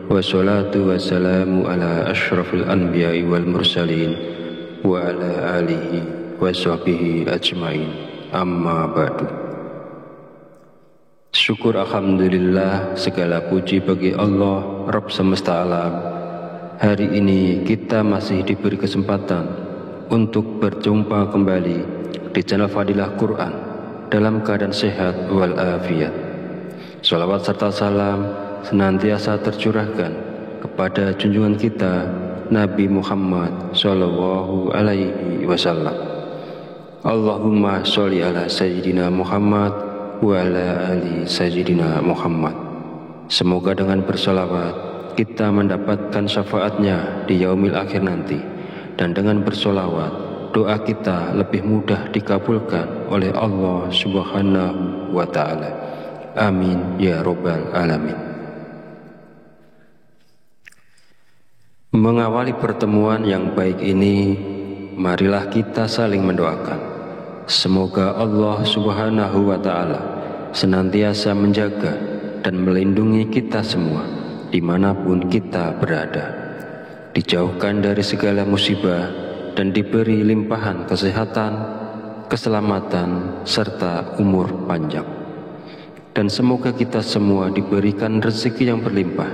Wassalatu wassalamu ala asyrafil anbiya'i wal mursalin wa ala alihi wa sahbihi ajmain. Amma ba'du. Syukur alhamdulillah, segala puji bagi Allah Rabb semesta alam. Hari ini kita masih diberi kesempatan untuk berjumpa kembali di channel Fadilah Quran dalam keadaan sehat walafiat. Salawat serta salam senantiasa tercurahkan kepada junjungan kita Nabi Muhammad sallallahu alaihi wasallam. Allahumma sholli ala sayyidina Muhammad wa ala ali sayyidina Muhammad. Semoga dengan bersolawat kita mendapatkan syafaatnya di yaumil akhir nanti, dan dengan bersolawat doa kita lebih mudah dikabulkan oleh Allah Subhanahu wa Ta'ala. Amin ya Rabbal Alamin. Mengawali pertemuan yang baik ini, marilah kita saling mendoakan. Semoga Allah Subhanahu wa Ta'ala senantiasa menjaga dan melindungi kita semua dimanapun kita berada, dijauhkan dari segala musibah dan diberi limpahan kesehatan, keselamatan, serta umur panjang. Dan semoga kita semua diberikan rezeki yang berlimpah,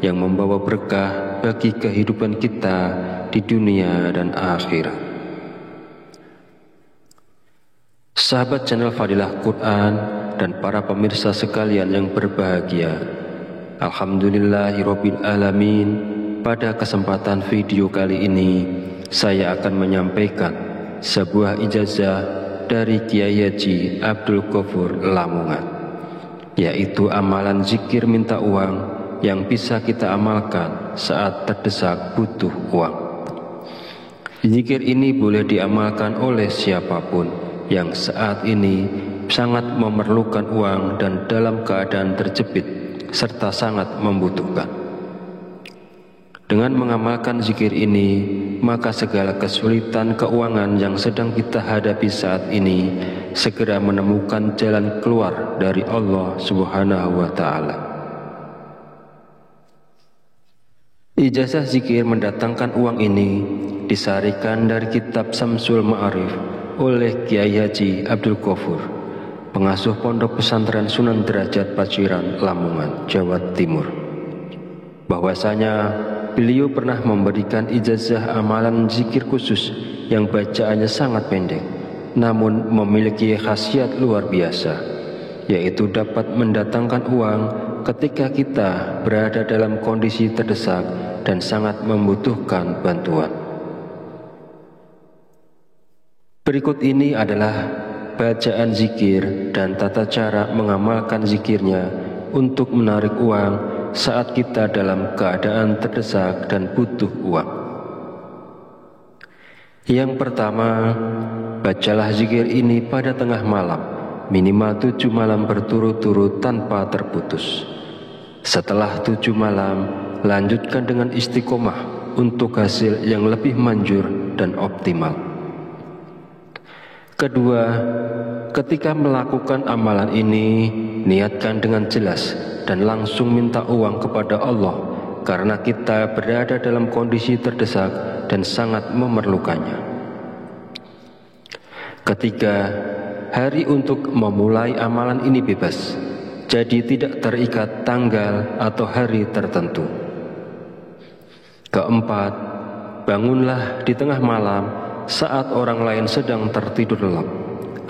yang membawa berkah bagi kehidupan kita di dunia dan akhirat. Sahabat channel Fadilah Quran dan para pemirsa sekalian yang berbahagia, alhamdulillahirabbil alamin. Pada kesempatan video kali ini, saya akan menyampaikan sebuah ijazah dari Kiai Haji Abdul Ghafur Lamongan, yaitu amalan zikir minta uang yang bisa kita amalkan saat terdesak butuh uang. Zikir ini boleh diamalkan oleh siapapun yang saat ini sangat memerlukan uang dan dalam keadaan terjepit serta sangat membutuhkan. Dengan mengamalkan zikir ini, maka segala kesulitan keuangan yang sedang kita hadapi saat ini segera menemukan jalan keluar dari Allah Subhanahu wa Ta'ala. Ijazah zikir mendatangkan uang ini disarikan dari kitab Samsul Ma'arif oleh Kiai Haji Abdul Ghafur, pengasuh Pondok Pesantren Sunan Derajat Paciran, Lamongan, Jawa Timur, bahwasanya beliau pernah memberikan ijazah amalan zikir khusus yang bacaannya sangat pendek, namun memiliki khasiat luar biasa, yaitu dapat mendatangkan uang ketika kita berada dalam kondisi terdesak dan sangat membutuhkan bantuan. Berikut ini adalah bacaan zikir dan tata cara mengamalkan zikirnya untuk menarik uang saat kita dalam keadaan terdesak dan butuh uang. Yang pertama, bacalah zikir ini pada tengah malam, minimal 7 malam berturut-turut tanpa terputus. Setelah 7 malam, lanjutkan dengan istiqomah untuk hasil yang lebih manjur dan optimal. Kedua, ketika melakukan amalan ini, niatkan dengan jelas dan langsung minta uang kepada Allah karena kita berada dalam kondisi terdesak dan sangat memerlukannya. Ketiga, hari untuk memulai amalan ini bebas, jadi tidak terikat tanggal atau hari tertentu. Keempat, bangunlah di tengah malam saat orang lain sedang tertidur lelap.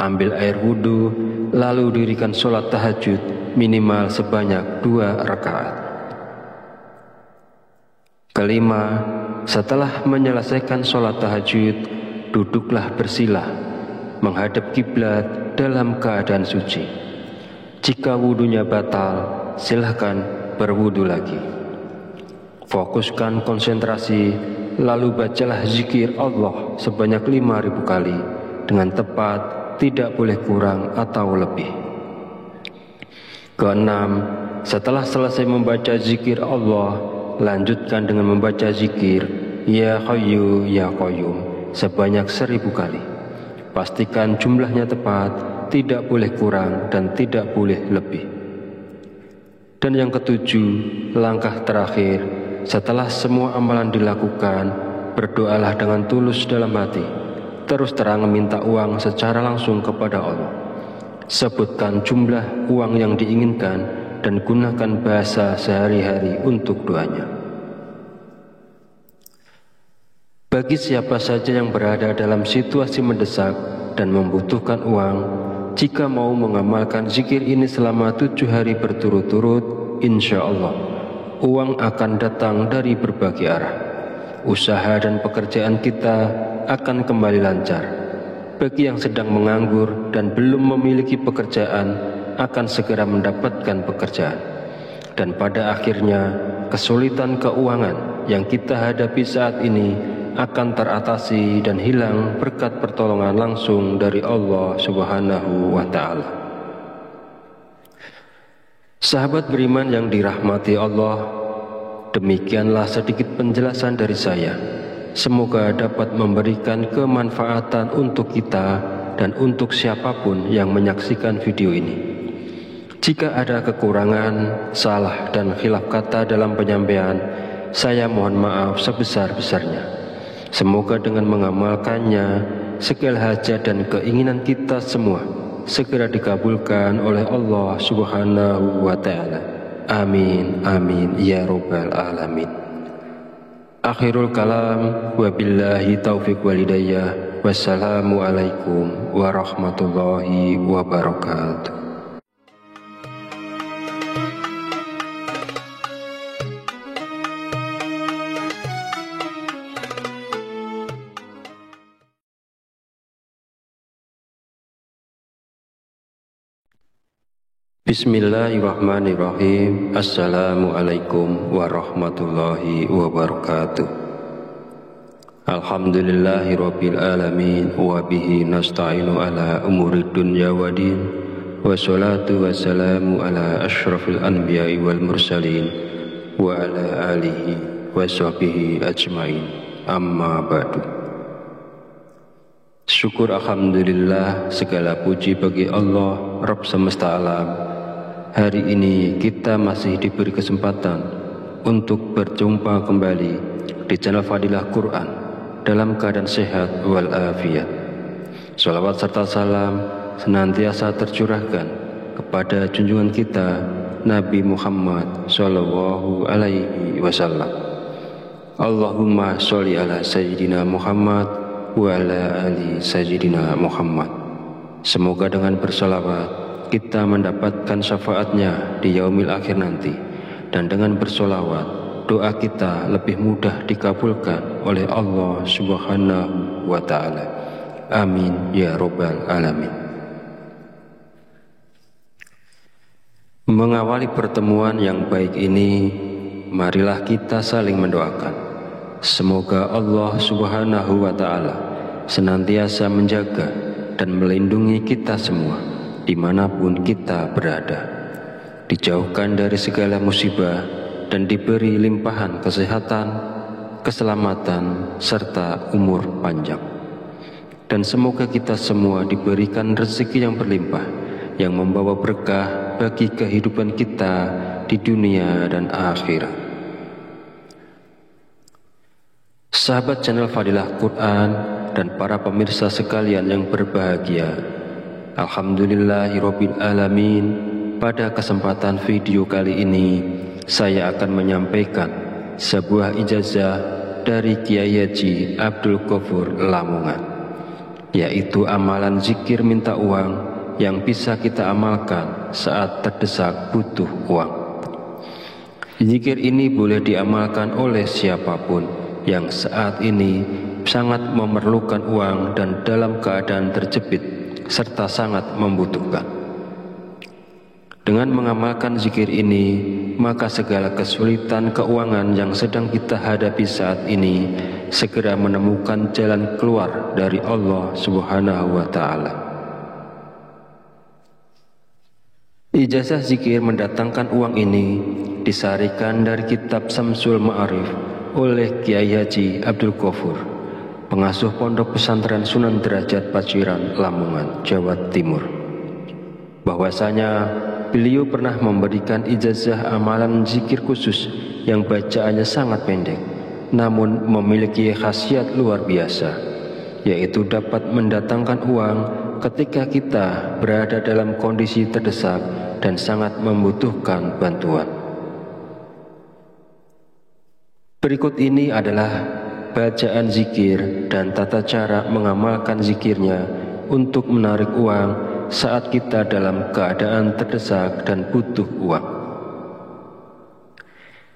Ambil air wudhu, lalu dirikan sholat tahajud minimal sebanyak 2 rakaat. Kelima, setelah menyelesaikan sholat tahajud, duduklah bersila, menghadap kiblat dalam keadaan suci. Jika wudhunya batal, silahkan berwudhu lagi. Fokuskan konsentrasi, lalu bacalah zikir Allah sebanyak 5.000 kali dengan tepat, tidak boleh kurang atau lebih. Keenam, setelah selesai membaca zikir Allah, lanjutkan dengan membaca zikir Ya Hayyu Ya Qayyum sebanyak 1.000 kali. Pastikan jumlahnya tepat, tidak boleh kurang dan tidak boleh lebih. Dan yang ketujuh, langkah terakhir, setelah semua amalan dilakukan, berdoalah dengan tulus dalam hati, terus terang meminta uang secara langsung kepada Allah. Sebutkan jumlah uang yang diinginkan dan gunakan bahasa sehari-hari untuk doanya. Bagi siapa saja yang berada dalam situasi mendesak dan membutuhkan uang, jika mau mengamalkan zikir ini selama 7 hari berturut-turut, insya Allah uang akan datang dari berbagai arah. Usaha dan pekerjaan kita akan kembali lancar. Bagi yang sedang menganggur dan belum memiliki pekerjaan, akan segera mendapatkan pekerjaan. Dan pada akhirnya, kesulitan keuangan yang kita hadapi saat ini akan teratasi dan hilang berkat pertolongan langsung dari Allah Subhanahu wa Ta'ala. Sahabat beriman yang dirahmati Allah, demikianlah sedikit penjelasan dari saya. Semoga dapat memberikan kemanfaatan untuk kita dan untuk siapapun yang menyaksikan video ini. Jika ada kekurangan, salah dan khilaf kata dalam penyampaian, saya mohon maaf sebesar-besarnya. Semoga dengan mengamalkannya, segala hajat dan keinginan kita semua segera dikabulkan oleh Allah Subhanahu wa Ta'ala. Amin, amin, ya Rabbal Alamin. Akhirul kalam, wabillahi taufiq walhidayah. Wassalamualaikum warahmatullahi wabarakatuh. Bismillahirrahmanirrahim. Assalamualaikum warahmatullahi wabarakatuh. Alhamdulillahirabbil alamin wa bihi nasta'inu ala umuri dunya waddin. Wassalatu wassalamu ala asyrafil anbiya'i wal mursalin wa ala alihi wa sahbihi ajmain. Amma ba'du. Syukur alhamdulillah, segala puji bagi Allah Rabb semesta alam. Hari ini kita masih diberi kesempatan untuk berjumpa kembali di channel Fadilah Quran dalam keadaan sehat walafiat. Shalawat serta salam senantiasa tercurahkan kepada junjungan kita Nabi Muhammad Sallallahu Alaihi Wasallam. Allahumma sholli ala Sayyidina Muhammad wa ala ali Sayyidina Muhammad. Semoga dengan bersolawat kita mendapatkan syafaatnya di yaumil akhir nanti, dan dengan bersolawat doa kita lebih mudah dikabulkan oleh Allah Subhanahu wa Ta'ala. Amin ya Rabbal Alamin. Mengawali pertemuan yang baik ini, marilah kita saling mendoakan. Semoga Allah Subhanahu wa Ta'ala senantiasa menjaga dan melindungi kita semua dimanapun kita berada, dijauhkan dari segala musibah dan diberi limpahan kesehatan, keselamatan, serta umur panjang. Dan semoga kita semua diberikan rezeki yang berlimpah, yang membawa berkah bagi kehidupan kita di dunia dan akhirat. Sahabat channel Fadilah Quran dan para pemirsa sekalian yang berbahagia, alhamdulillahirabbil alamin. Pada kesempatan video kali ini saya akan menyampaikan sebuah ijazah dari Kiai Haji Abdul Ghafur Lamongan, yaitu amalan zikir minta uang yang bisa kita amalkan saat terdesak butuh uang. Zikir ini boleh diamalkan oleh siapapun yang saat ini sangat memerlukan uang dan dalam keadaan terjepit serta sangat membutuhkan. Dengan mengamalkan zikir ini, maka segala kesulitan keuangan yang sedang kita hadapi saat ini segera menemukan jalan keluar dari Allah Subhanahu wa Ta'ala. Ijazah zikir mendatangkan uang ini disarikan dari kitab Samsul Ma'arif oleh Kiai Haji Abdul Ghafur, pengasuh Pondok Pesantren Sunan Derajat Paciran, Lamongan, Jawa Timur. Bahwasanya beliau pernah memberikan ijazah amalan zikir khusus yang bacaannya sangat pendek, namun memiliki khasiat luar biasa, yaitu dapat mendatangkan uang ketika kita berada dalam kondisi terdesak dan sangat membutuhkan bantuan. Berikut ini adalah bacaan zikir dan tata cara mengamalkan zikirnya untuk menarik uang saat kita dalam keadaan terdesak dan butuh uang.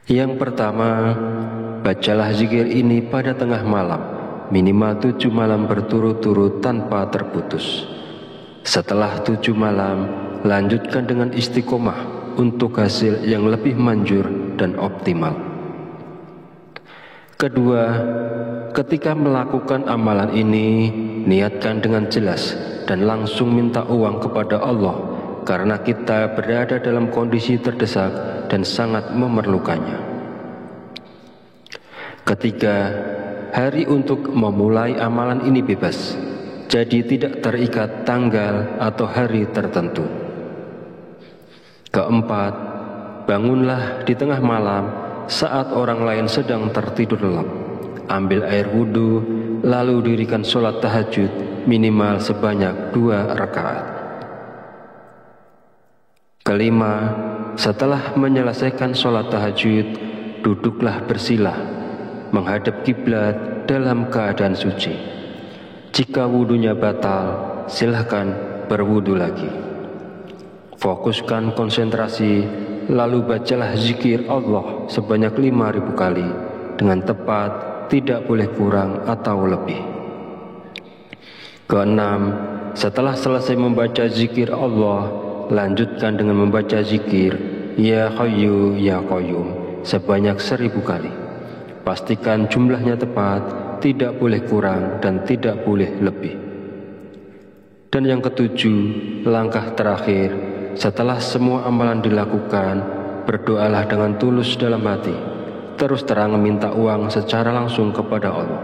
Yang pertama, bacalah zikir ini pada tengah malam, minimal 7 malam berturut-turut tanpa terputus. Setelah 7 malam, lanjutkan dengan istiqomah untuk hasil yang lebih manjur dan optimal. Kedua, ketika melakukan amalan ini, niatkan dengan jelas dan langsung minta uang kepada Allah, karena kita berada dalam kondisi terdesak dan sangat memerlukannya. Ketiga, hari untuk memulai amalan ini bebas, jadi tidak terikat tanggal atau hari tertentu. Keempat, bangunlah di tengah malam saat orang lain sedang tertidur lelap. Ambil air wudhu, lalu dirikan sholat tahajud minimal sebanyak 2 rakaat. Kelima, setelah menyelesaikan sholat tahajud, duduklah bersilah menghadap kiblat dalam keadaan suci. Jika wudhunya batal, silahkan berwudhu lagi. Fokuskan konsentrasi, lalu bacalah zikir Allah sebanyak 5.000 kali dengan tepat, tidak boleh kurang atau lebih. Keenam, setelah selesai membaca zikir Allah, lanjutkan dengan membaca zikir Ya Hayyu Ya Qayyum sebanyak 1000 kali. Pastikan jumlahnya tepat, tidak boleh kurang dan tidak boleh lebih. Dan yang ketujuh, langkah terakhir, setelah semua amalan dilakukan, berdoalah dengan tulus dalam hati, terus terang meminta uang secara langsung kepada Allah.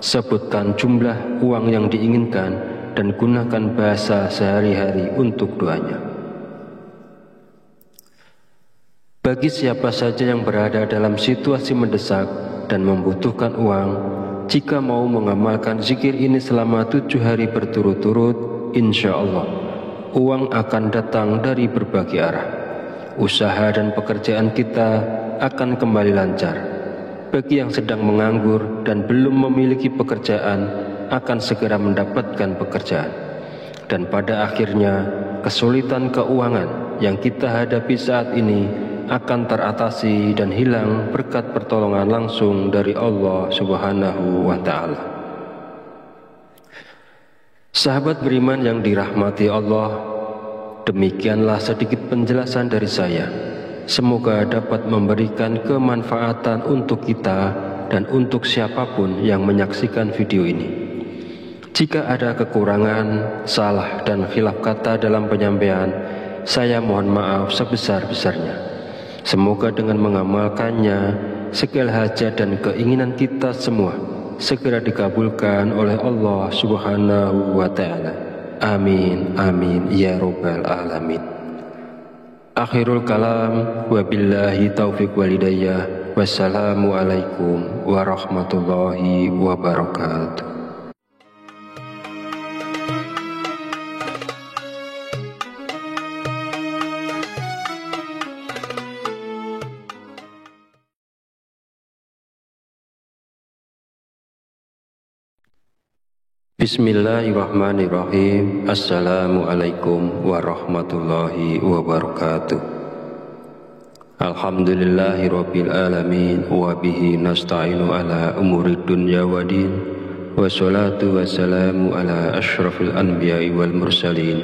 Sebutkan jumlah uang yang diinginkan dan gunakan bahasa sehari-hari untuk doanya. Bagi siapa saja yang berada dalam situasi mendesak dan membutuhkan uang, jika mau mengamalkan zikir ini selama 7 hari berturut-turut, insya Allah uang akan datang dari berbagai arah. Usaha dan pekerjaan kita akan kembali lancar. Bagi yang sedang menganggur dan belum memiliki pekerjaan, akan segera mendapatkan pekerjaan. Dan pada akhirnya, kesulitan keuangan yang kita hadapi saat ini akan teratasi dan hilang berkat pertolongan langsung dari Allah Subhanahu wa Ta'ala. Sahabat beriman yang dirahmati Allah, demikianlah sedikit penjelasan dari saya. Semoga dapat memberikan kemanfaatan untuk kita dan untuk siapapun yang menyaksikan video ini. Jika ada kekurangan, salah dan khilaf kata dalam penyampaian, saya mohon maaf sebesar-besarnya. Semoga dengan mengamalkannya, segala hajat dan keinginan kita semua segera dikabulkan oleh Allah Subhanahu wa Ta'ala. Amin, amin, ya Rabbal Alamin. Akhirul kalam, wabillahi taufiq walidayah. Wassalamualaikum warahmatullahi wabarakatuh. Bismillahirrahmanirrahim. Assalamualaikum warahmatullahi wabarakatuh. Alhamdulillahirabbil alamin wa bihi nasta'inu ala umurid dunya waddin. Wassalatu wassalamu ala asyrafil anbiya'i wal mursalin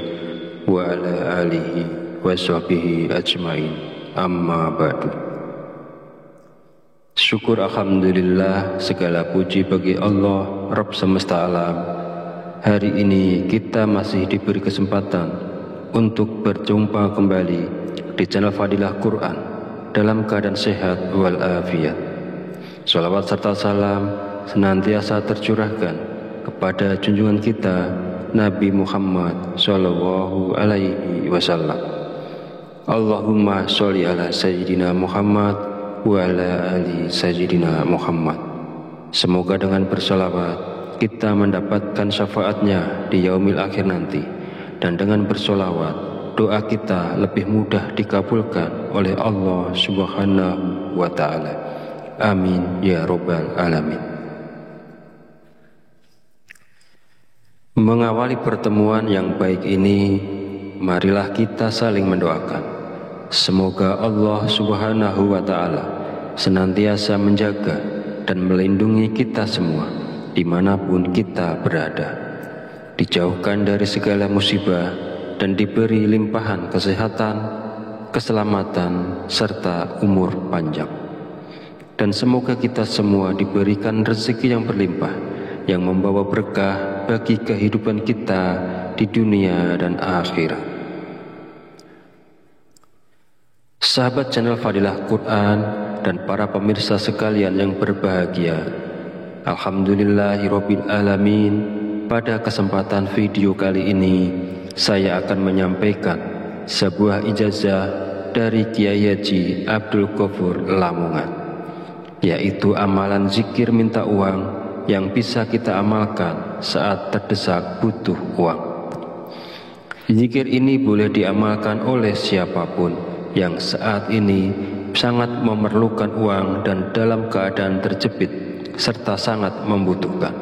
wa ala alihi wa sahbihi ajmain. Amma ba'du. Syukur alhamdulillah, segala puji bagi Allah Rabb semesta alam. Hari ini kita masih diberi kesempatan untuk berjumpa kembali di channel Fadilah Quran dalam keadaan sehat walafiat. Salawat serta salam senantiasa tercurahkan kepada junjungan kita Nabi Muhammad sallallahu alaihi wasallam. Allahumma sholli ala sayyidina Muhammad wa ala ali sayyidina Muhammad. Semoga dengan bersolawat kita mendapatkan syafaatnya di yaumil akhir nanti, dan dengan bersolawat doa kita lebih mudah dikabulkan oleh Allah Subhanahu wa Ta'ala. Amin ya Rabbal Alamin. Mengawali pertemuan yang baik ini, marilah kita saling mendoakan. Semoga Allah Subhanahu wa Ta'ala senantiasa menjaga dan melindungi kita semua dimanapun kita berada, dijauhkan dari segala musibah dan diberi limpahan kesehatan, keselamatan, serta umur panjang. Dan semoga kita semua diberikan rezeki yang berlimpah, yang membawa berkah bagi kehidupan kita di dunia dan akhirat. Sahabat channel Fadilah Quran dan para pemirsa sekalian yang berbahagia, alhamdulillahirabbil alamin. Pada kesempatan video kali ini, saya akan menyampaikan sebuah ijazah dari Kiai Haji Abdul Ghafur Lamongan, yaitu amalan zikir minta uang yang bisa kita amalkan saat terdesak butuh uang. Zikir ini boleh diamalkan oleh siapapun yang saat ini sangat memerlukan uang dan dalam keadaan terjepit serta sangat membutuhkan.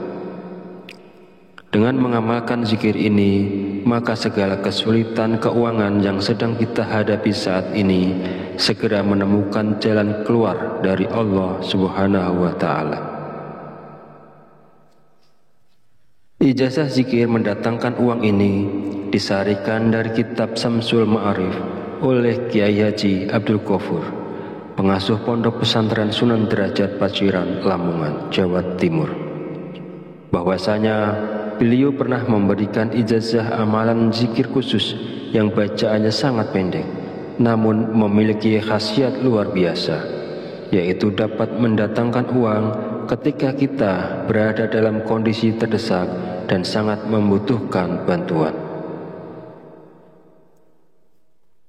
Dengan mengamalkan zikir ini, maka segala kesulitan keuangan yang sedang kita hadapi saat ini segera menemukan jalan keluar dari Allah Subhanahu wa Ta'ala. Ijazah zikir mendatangkan uang ini disarikan dari kitab Samsul Ma'arif oleh Kiai Haji Abdul Ghafur, pengasuh Pondok Pesantren Sunan Derajat Paciran, Lamongan, Jawa Timur, bahwasanya beliau pernah memberikan ijazah amalan zikir khusus yang bacaannya sangat pendek, namun memiliki khasiat luar biasa, yaitu dapat mendatangkan uang ketika kita berada dalam kondisi terdesak dan sangat membutuhkan bantuan.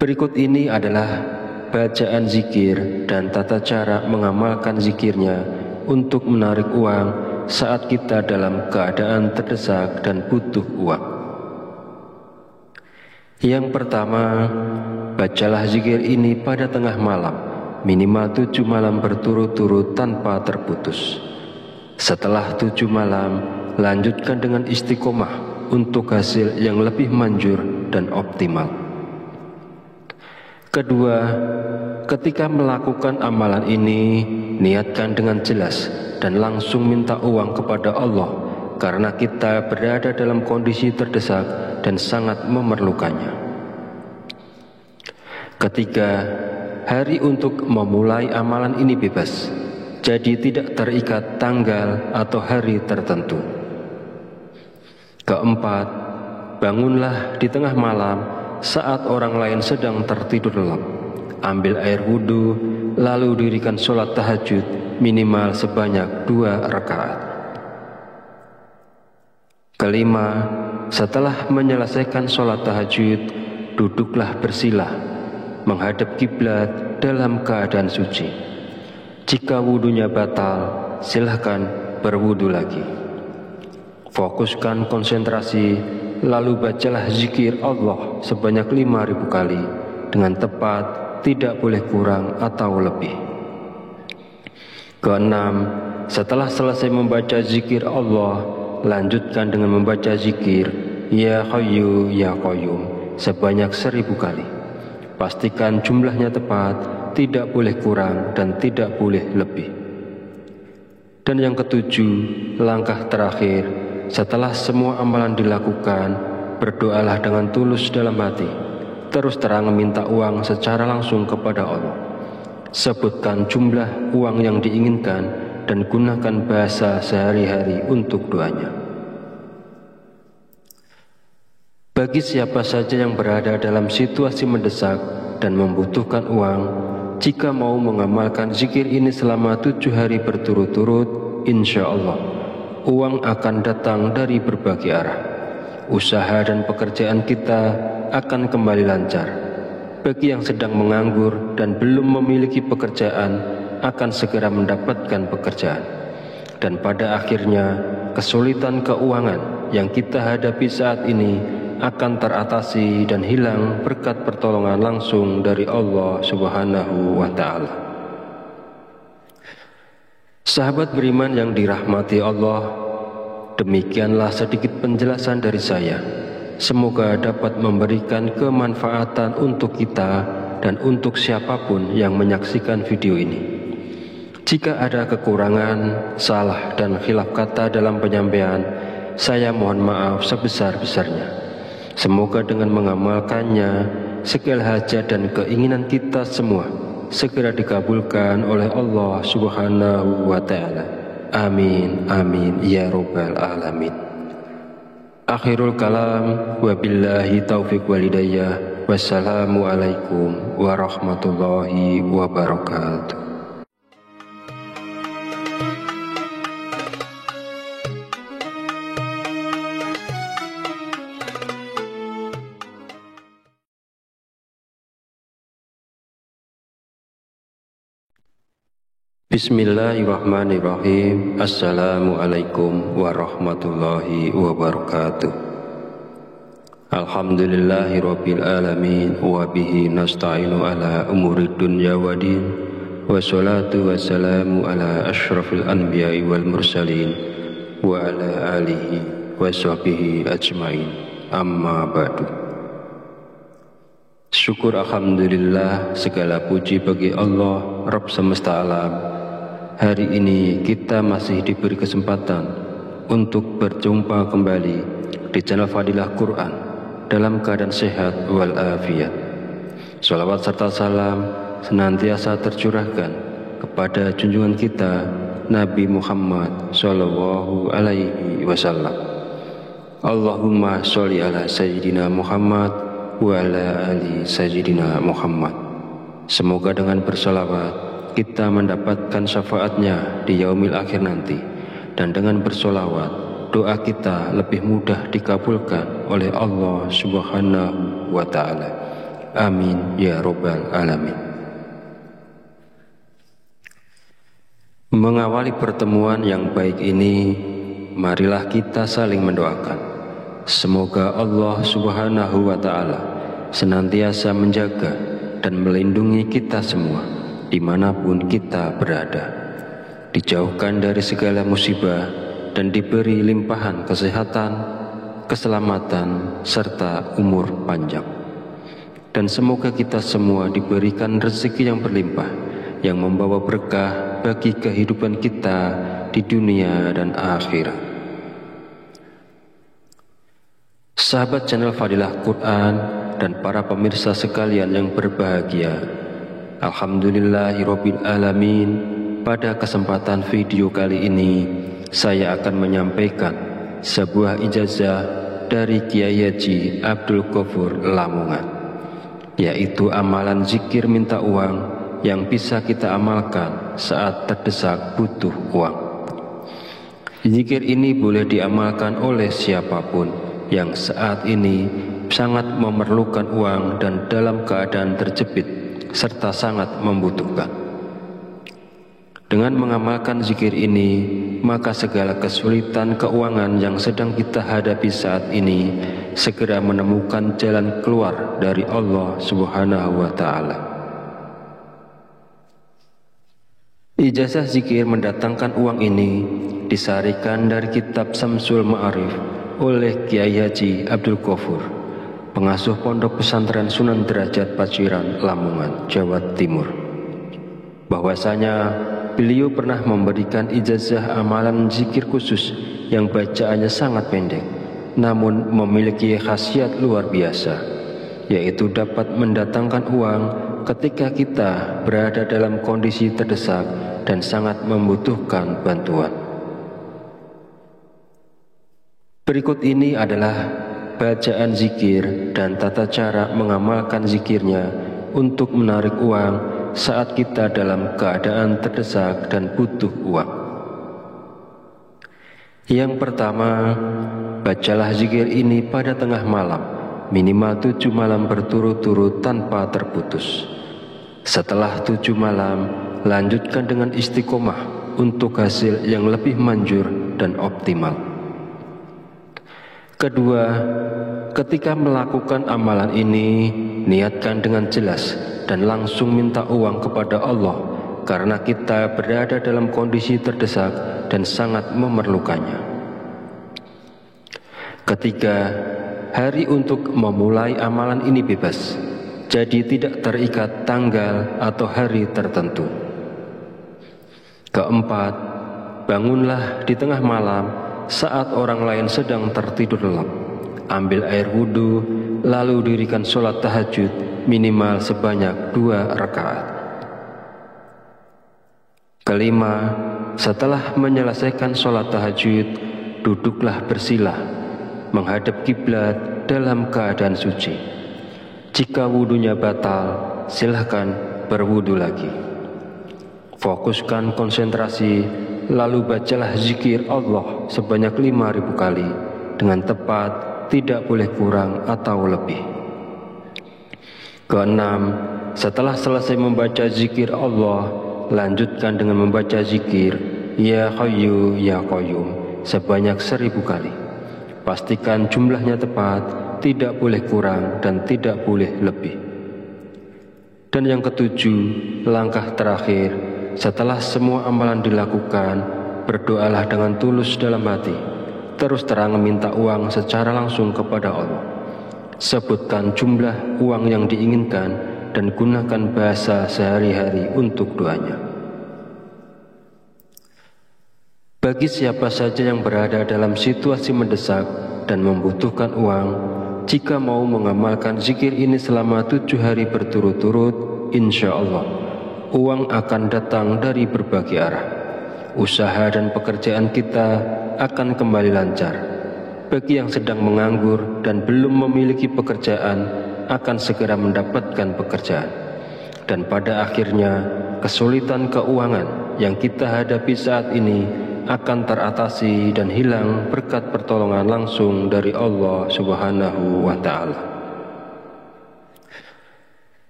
Berikut ini adalah bacaan zikir dan tata cara mengamalkan zikirnya untuk menarik uang saat kita dalam keadaan terdesak dan butuh uang. Yang pertama, bacalah zikir ini pada tengah malam, minimal 7 malam berturut-turut tanpa terputus. Setelah 7 malam, lanjutkan dengan istiqomah untuk hasil yang lebih manjur dan optimal. Kedua, ketika melakukan amalan ini, niatkan dengan jelas dan langsung minta uang kepada Allah, karena kita berada dalam kondisi terdesak dan sangat memerlukannya. Ketiga, hari untuk memulai amalan ini bebas, jadi tidak terikat tanggal atau hari tertentu. Keempat, bangunlah di tengah malam saat orang lain sedang tertidur lelap. Ambil air wudhu, lalu dirikan sholat tahajud minimal sebanyak 2 rakaat. Kelima, setelah menyelesaikan sholat tahajud, duduklah bersilah, menghadap kiblat dalam keadaan suci. Jika wudhunya batal, silahkan berwudhu lagi. Fokuskan konsentrasi, lalu bacalah zikir Allah sebanyak 5.000 kali dengan tepat, tidak boleh kurang atau lebih. Keenam, setelah selesai membaca zikir Allah, lanjutkan dengan membaca zikir Ya Hayyu Ya Qayyum sebanyak 1.000 kali. Pastikan jumlahnya tepat, tidak boleh kurang dan tidak boleh lebih. Dan yang ketujuh, langkah terakhir, setelah semua amalan dilakukan, berdoalah dengan tulus dalam hati, terus terang minta uang secara langsung kepada Allah. Sebutkan jumlah uang yang diinginkan dan gunakan bahasa sehari-hari untuk doanya. Bagi siapa saja yang berada dalam situasi mendesak dan membutuhkan uang, jika mau mengamalkan zikir ini selama 7 hari berturut-turut, insya Allah uang akan datang dari berbagai arah. Usaha dan pekerjaan kita akan kembali lancar. Bagi yang sedang menganggur dan belum memiliki pekerjaan, akan segera mendapatkan pekerjaan. Dan pada akhirnya, kesulitan keuangan yang kita hadapi saat ini akan teratasi dan hilang berkat pertolongan langsung dari Allah Subhanahu wa Ta'ala. Sahabat beriman yang dirahmati Allah, demikianlah sedikit penjelasan dari saya. Semoga dapat memberikan kemanfaatan untuk kita dan untuk siapapun yang menyaksikan video ini. Jika ada kekurangan, salah dan khilaf kata dalam penyampaian, saya mohon maaf sebesar-besarnya. Semoga dengan mengamalkannya, segala hajat dan keinginan kita semua segera dikabulkan oleh Allah Subhanahu wa Ta'ala. Amin, amin, ya Rabbal Alamin. Akhirul kalam, wabillahi taufiq walidayah. Wassalamualaikum warahmatullahi wabarakatuh. Bismillahirrahmanirrahim. Assalamualaikum warahmatullahi wabarakatuh. Alhamdulillahirabbil alamin wa bihi nasta'inu ala umurid dunya waddin. Wassalatu wassalamu ala asyrafil anbiya'i wal mursalin wa ala alihi wa sahbihi ajmain. Amma ba'du. Syukur alhamdulillah, segala puji bagi Allah Rabb semesta alam. Hari ini kita masih diberi kesempatan untuk berjumpa kembali di channel Fadilah Quran dalam keadaan sehat walafiat. Sholawat serta salam senantiasa tercurahkan kepada junjungan kita Nabi Muhammad Sallallahu Alaihi Wasallam. Allahumma sholli ala Sayyidina Muhammad wa ala ali Sayyidina Muhammad. Semoga dengan bersolawat kita mendapatkan syafaatnya di yaumil akhir nanti, dan dengan bersolawat doa kita lebih mudah dikabulkan oleh Allah Subhanahu wa Ta'ala. Amin ya Rabbal Alamin. Mengawali pertemuan yang baik ini, marilah kita saling mendoakan. Semoga Allah Subhanahu wa Ta'ala senantiasa menjaga dan melindungi kita semua dimanapun kita berada, dijauhkan dari segala musibah dan diberi limpahan kesehatan, keselamatan, serta umur panjang. Dan semoga kita semua diberikan rezeki yang berlimpah, yang membawa berkah bagi kehidupan kita di dunia dan akhirat. Sahabat channel Fadilah Quran dan para pemirsa sekalian yang berbahagia, Alhamdulillahirabbil alamin. Pada kesempatan video kali ini saya akan menyampaikan sebuah ijazah dari Kiai Haji Abdul Ghafur Lamongan, yaitu amalan zikir minta uang yang bisa kita amalkan saat terdesak butuh uang. Zikir ini boleh diamalkan oleh siapapun yang saat ini sangat memerlukan uang dan dalam keadaan terjepit serta sangat membutuhkan. Dengan mengamalkan zikir ini, maka segala kesulitan keuangan yang sedang kita hadapi saat ini segera menemukan jalan keluar dari Allah Subhanahu wa Ta'ala. Ijazah zikir mendatangkan uang ini disarikan dari kitab Samsul Ma'arif oleh Kiai Haji Abdul Ghafur, pengasuh Pondok Pesantren Sunan Derajat Paciran, Lamongan, Jawa Timur. Bahwasanya beliau pernah memberikan ijazah amalan zikir khusus yang bacaannya sangat pendek, namun memiliki khasiat luar biasa, yaitu dapat mendatangkan uang ketika kita berada dalam kondisi terdesak dan sangat membutuhkan bantuan. Berikut ini adalah bacaan zikir dan tata cara mengamalkan zikirnya untuk menarik uang saat kita dalam keadaan terdesak dan butuh uang. Yang pertama, bacalah zikir ini pada tengah malam, minimal 7 malam berturut-turut tanpa terputus. Setelah 7 malam, lanjutkan dengan istiqomah untuk hasil yang lebih manjur dan optimal. Kedua, ketika melakukan amalan ini, niatkan dengan jelas dan langsung minta uang kepada Allah, karena kita berada dalam kondisi terdesak dan sangat memerlukannya. Ketiga, hari untuk memulai amalan ini bebas, jadi tidak terikat tanggal atau hari tertentu. Keempat, bangunlah di tengah malam saat orang lain sedang tertidur lelap. Ambil air wudhu, lalu dirikan sholat tahajud minimal sebanyak 2 rakaat. Kelima, setelah menyelesaikan sholat tahajud, duduklah bersila, menghadap kiblat dalam keadaan suci. Jika wudhunya batal, silahkan berwudhu lagi. Fokuskan konsentrasi, lalu bacalah zikir Allah sebanyak 5.000 kali dengan tepat, tidak boleh kurang atau lebih. Keenam, setelah selesai membaca zikir Allah, lanjutkan dengan membaca zikir Ya Hayyu Ya Qayyum sebanyak 1.000 kali. Pastikan jumlahnya tepat, tidak boleh kurang dan tidak boleh lebih. Dan yang ketujuh, langkah terakhir, setelah semua amalan dilakukan, berdoalah dengan tulus dalam hati, terus terang minta uang secara langsung kepada Allah. Sebutkan jumlah uang yang diinginkan dan gunakan bahasa sehari-hari untuk doanya. Bagi siapa saja yang berada dalam situasi mendesak dan membutuhkan uang, jika mau mengamalkan zikir ini selama 7 hari berturut-turut, insya Allah uang akan datang dari berbagai arah. Usaha dan pekerjaan kita akan kembali lancar. Bagi yang sedang menganggur dan belum memiliki pekerjaan, akan segera mendapatkan pekerjaan. Dan pada akhirnya, kesulitan keuangan yang kita hadapi saat ini akan teratasi dan hilang berkat pertolongan langsung dari Allah Subhanahu wa Ta'ala.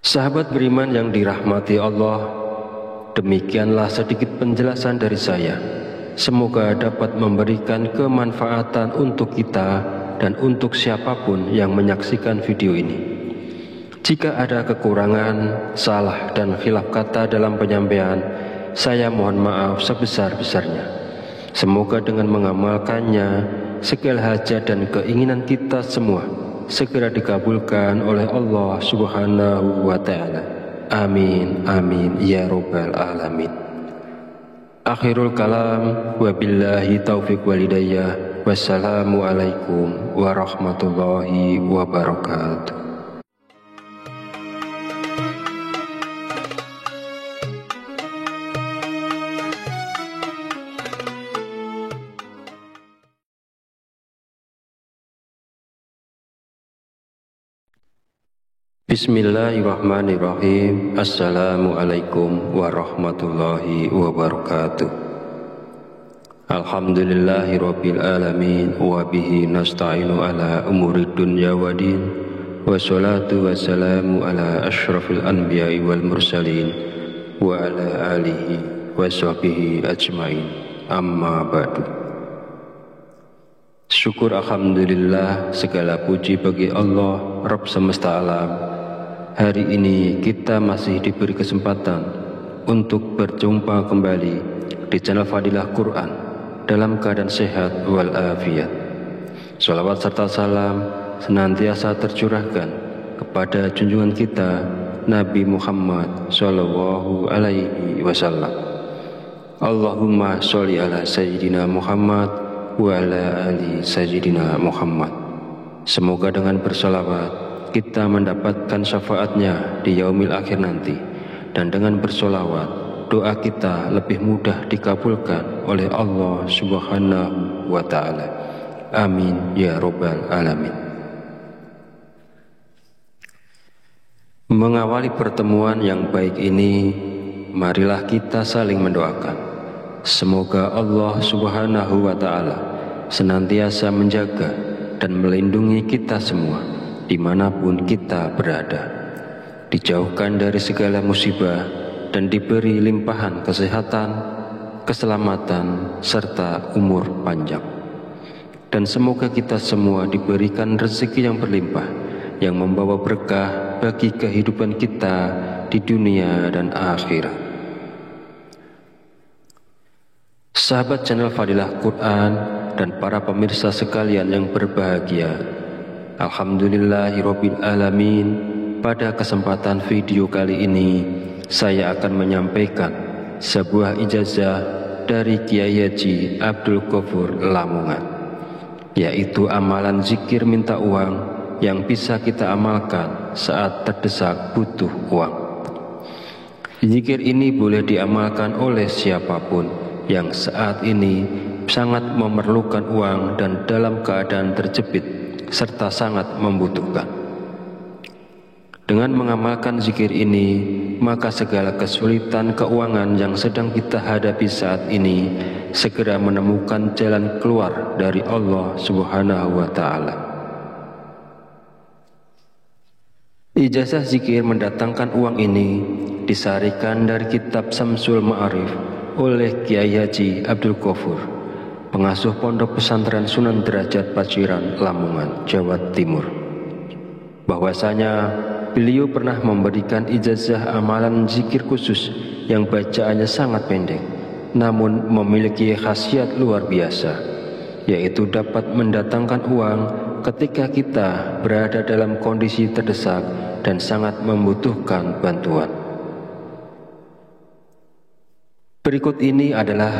Sahabat beriman yang dirahmati Allah, demikianlah sedikit penjelasan dari saya. Semoga dapat memberikan kemanfaatan untuk kita dan untuk siapapun yang menyaksikan video ini. Jika ada kekurangan, salah dan khilaf kata dalam penyampaian, saya mohon maaf sebesar-besarnya. Semoga dengan mengamalkannya, segala hajat dan keinginan kita semua segera dikabulkan oleh Allah Subhanahu wa Ta'ala. Amin, amin, ya Rabbal Alamin. Akhirul kalam, wabillahi taufiq walhidayah. Wassalamualaikum warahmatullahi wabarakatuh. Bismillahirrahmanirrahim. Assalamualaikum warahmatullahi wabarakatuh. Alhamdulillahirabbil alamin wa bihi nasta'inu ala umuri dunya waddin. Wassalatu wassalamu ala asyrafil anbiya'i wal mursalin wa ala alihi wa sahbihi ajmain. Amma ba'du. Syukur alhamdulillah, segala puji bagi Allah Rabb semesta alam. Hari ini kita masih diberi kesempatan untuk berjumpa kembali di channel Fadilah Quran dalam keadaan sehat walafiat. Shalawat serta salam senantiasa tercurahkan kepada junjungan kita Nabi Muhammad Sallallahu Alaihi Wasallam. Allahumma sholli ala Sayyidina Muhammad wa ala ali Sayyidina Muhammad. Semoga dengan bersolawat kita mendapatkan syafaatnya di yaumil akhir nanti, dan dengan bersolawat doa kita lebih mudah dikabulkan oleh Allah Subhanahu wa Ta'ala. Amin ya Rabbal Alamin. Mengawali pertemuan yang baik ini, marilah kita saling mendoakan. Semoga Allah Subhanahu wa Ta'ala senantiasa menjaga dan melindungi kita semua dimanapun kita berada, dijauhkan dari segala musibah dan diberi limpahan kesehatan, keselamatan, serta umur panjang. Dan semoga kita semua diberikan rezeki yang berlimpah, yang membawa berkah bagi kehidupan kita di dunia dan akhirat. Sahabat channel Fadilah Quran dan para pemirsa sekalian yang berbahagia, alhamdulillahirabbil alamin. Pada kesempatan video kali ini saya akan menyampaikan sebuah ijazah dari Kiai Haji Abdul Ghafur Lamongan, yaitu amalan zikir minta uang yang bisa kita amalkan saat terdesak butuh uang. Zikir ini boleh diamalkan oleh siapapun yang saat ini sangat memerlukan uang dan dalam keadaan terjepit serta sangat membutuhkan. Dengan mengamalkan zikir ini, maka segala kesulitan keuangan yang sedang kita hadapi saat ini segera menemukan jalan keluar dari Allah Subhanahu wa Ta'ala. Ijazah zikir mendatangkan uang ini disarikan dari kitab Samsul Ma'arif oleh Kiai Haji Abdul Ghafur, pengasuh Pondok Pesantren Sunan Derajat Paciran, Lamongan, Jawa Timur. Bahwasanya beliau pernah memberikan ijazah amalan zikir khusus yang bacaannya sangat pendek, namun memiliki khasiat luar biasa, yaitu dapat mendatangkan uang ketika kita berada dalam kondisi terdesak dan sangat membutuhkan bantuan. Berikut ini adalah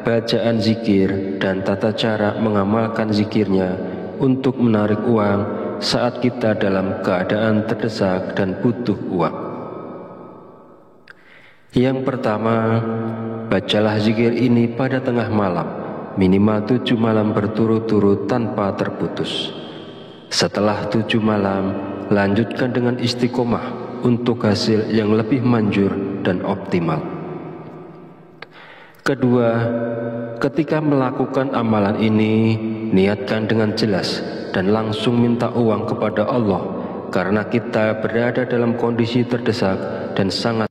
bacaan zikir dan tata cara mengamalkan zikirnya untuk menarik uang saat kita dalam keadaan terdesak dan butuh uang. Yang pertama, bacalah zikir ini pada tengah malam, minimal 7 malam berturut-turut tanpa terputus. Setelah 7 malam, lanjutkan dengan istiqomah untuk hasil yang lebih manjur dan optimal. Kedua, ketika melakukan amalan ini, niatkan dengan jelas dan langsung minta uang kepada Allah, karena kita berada dalam kondisi terdesak dan sangat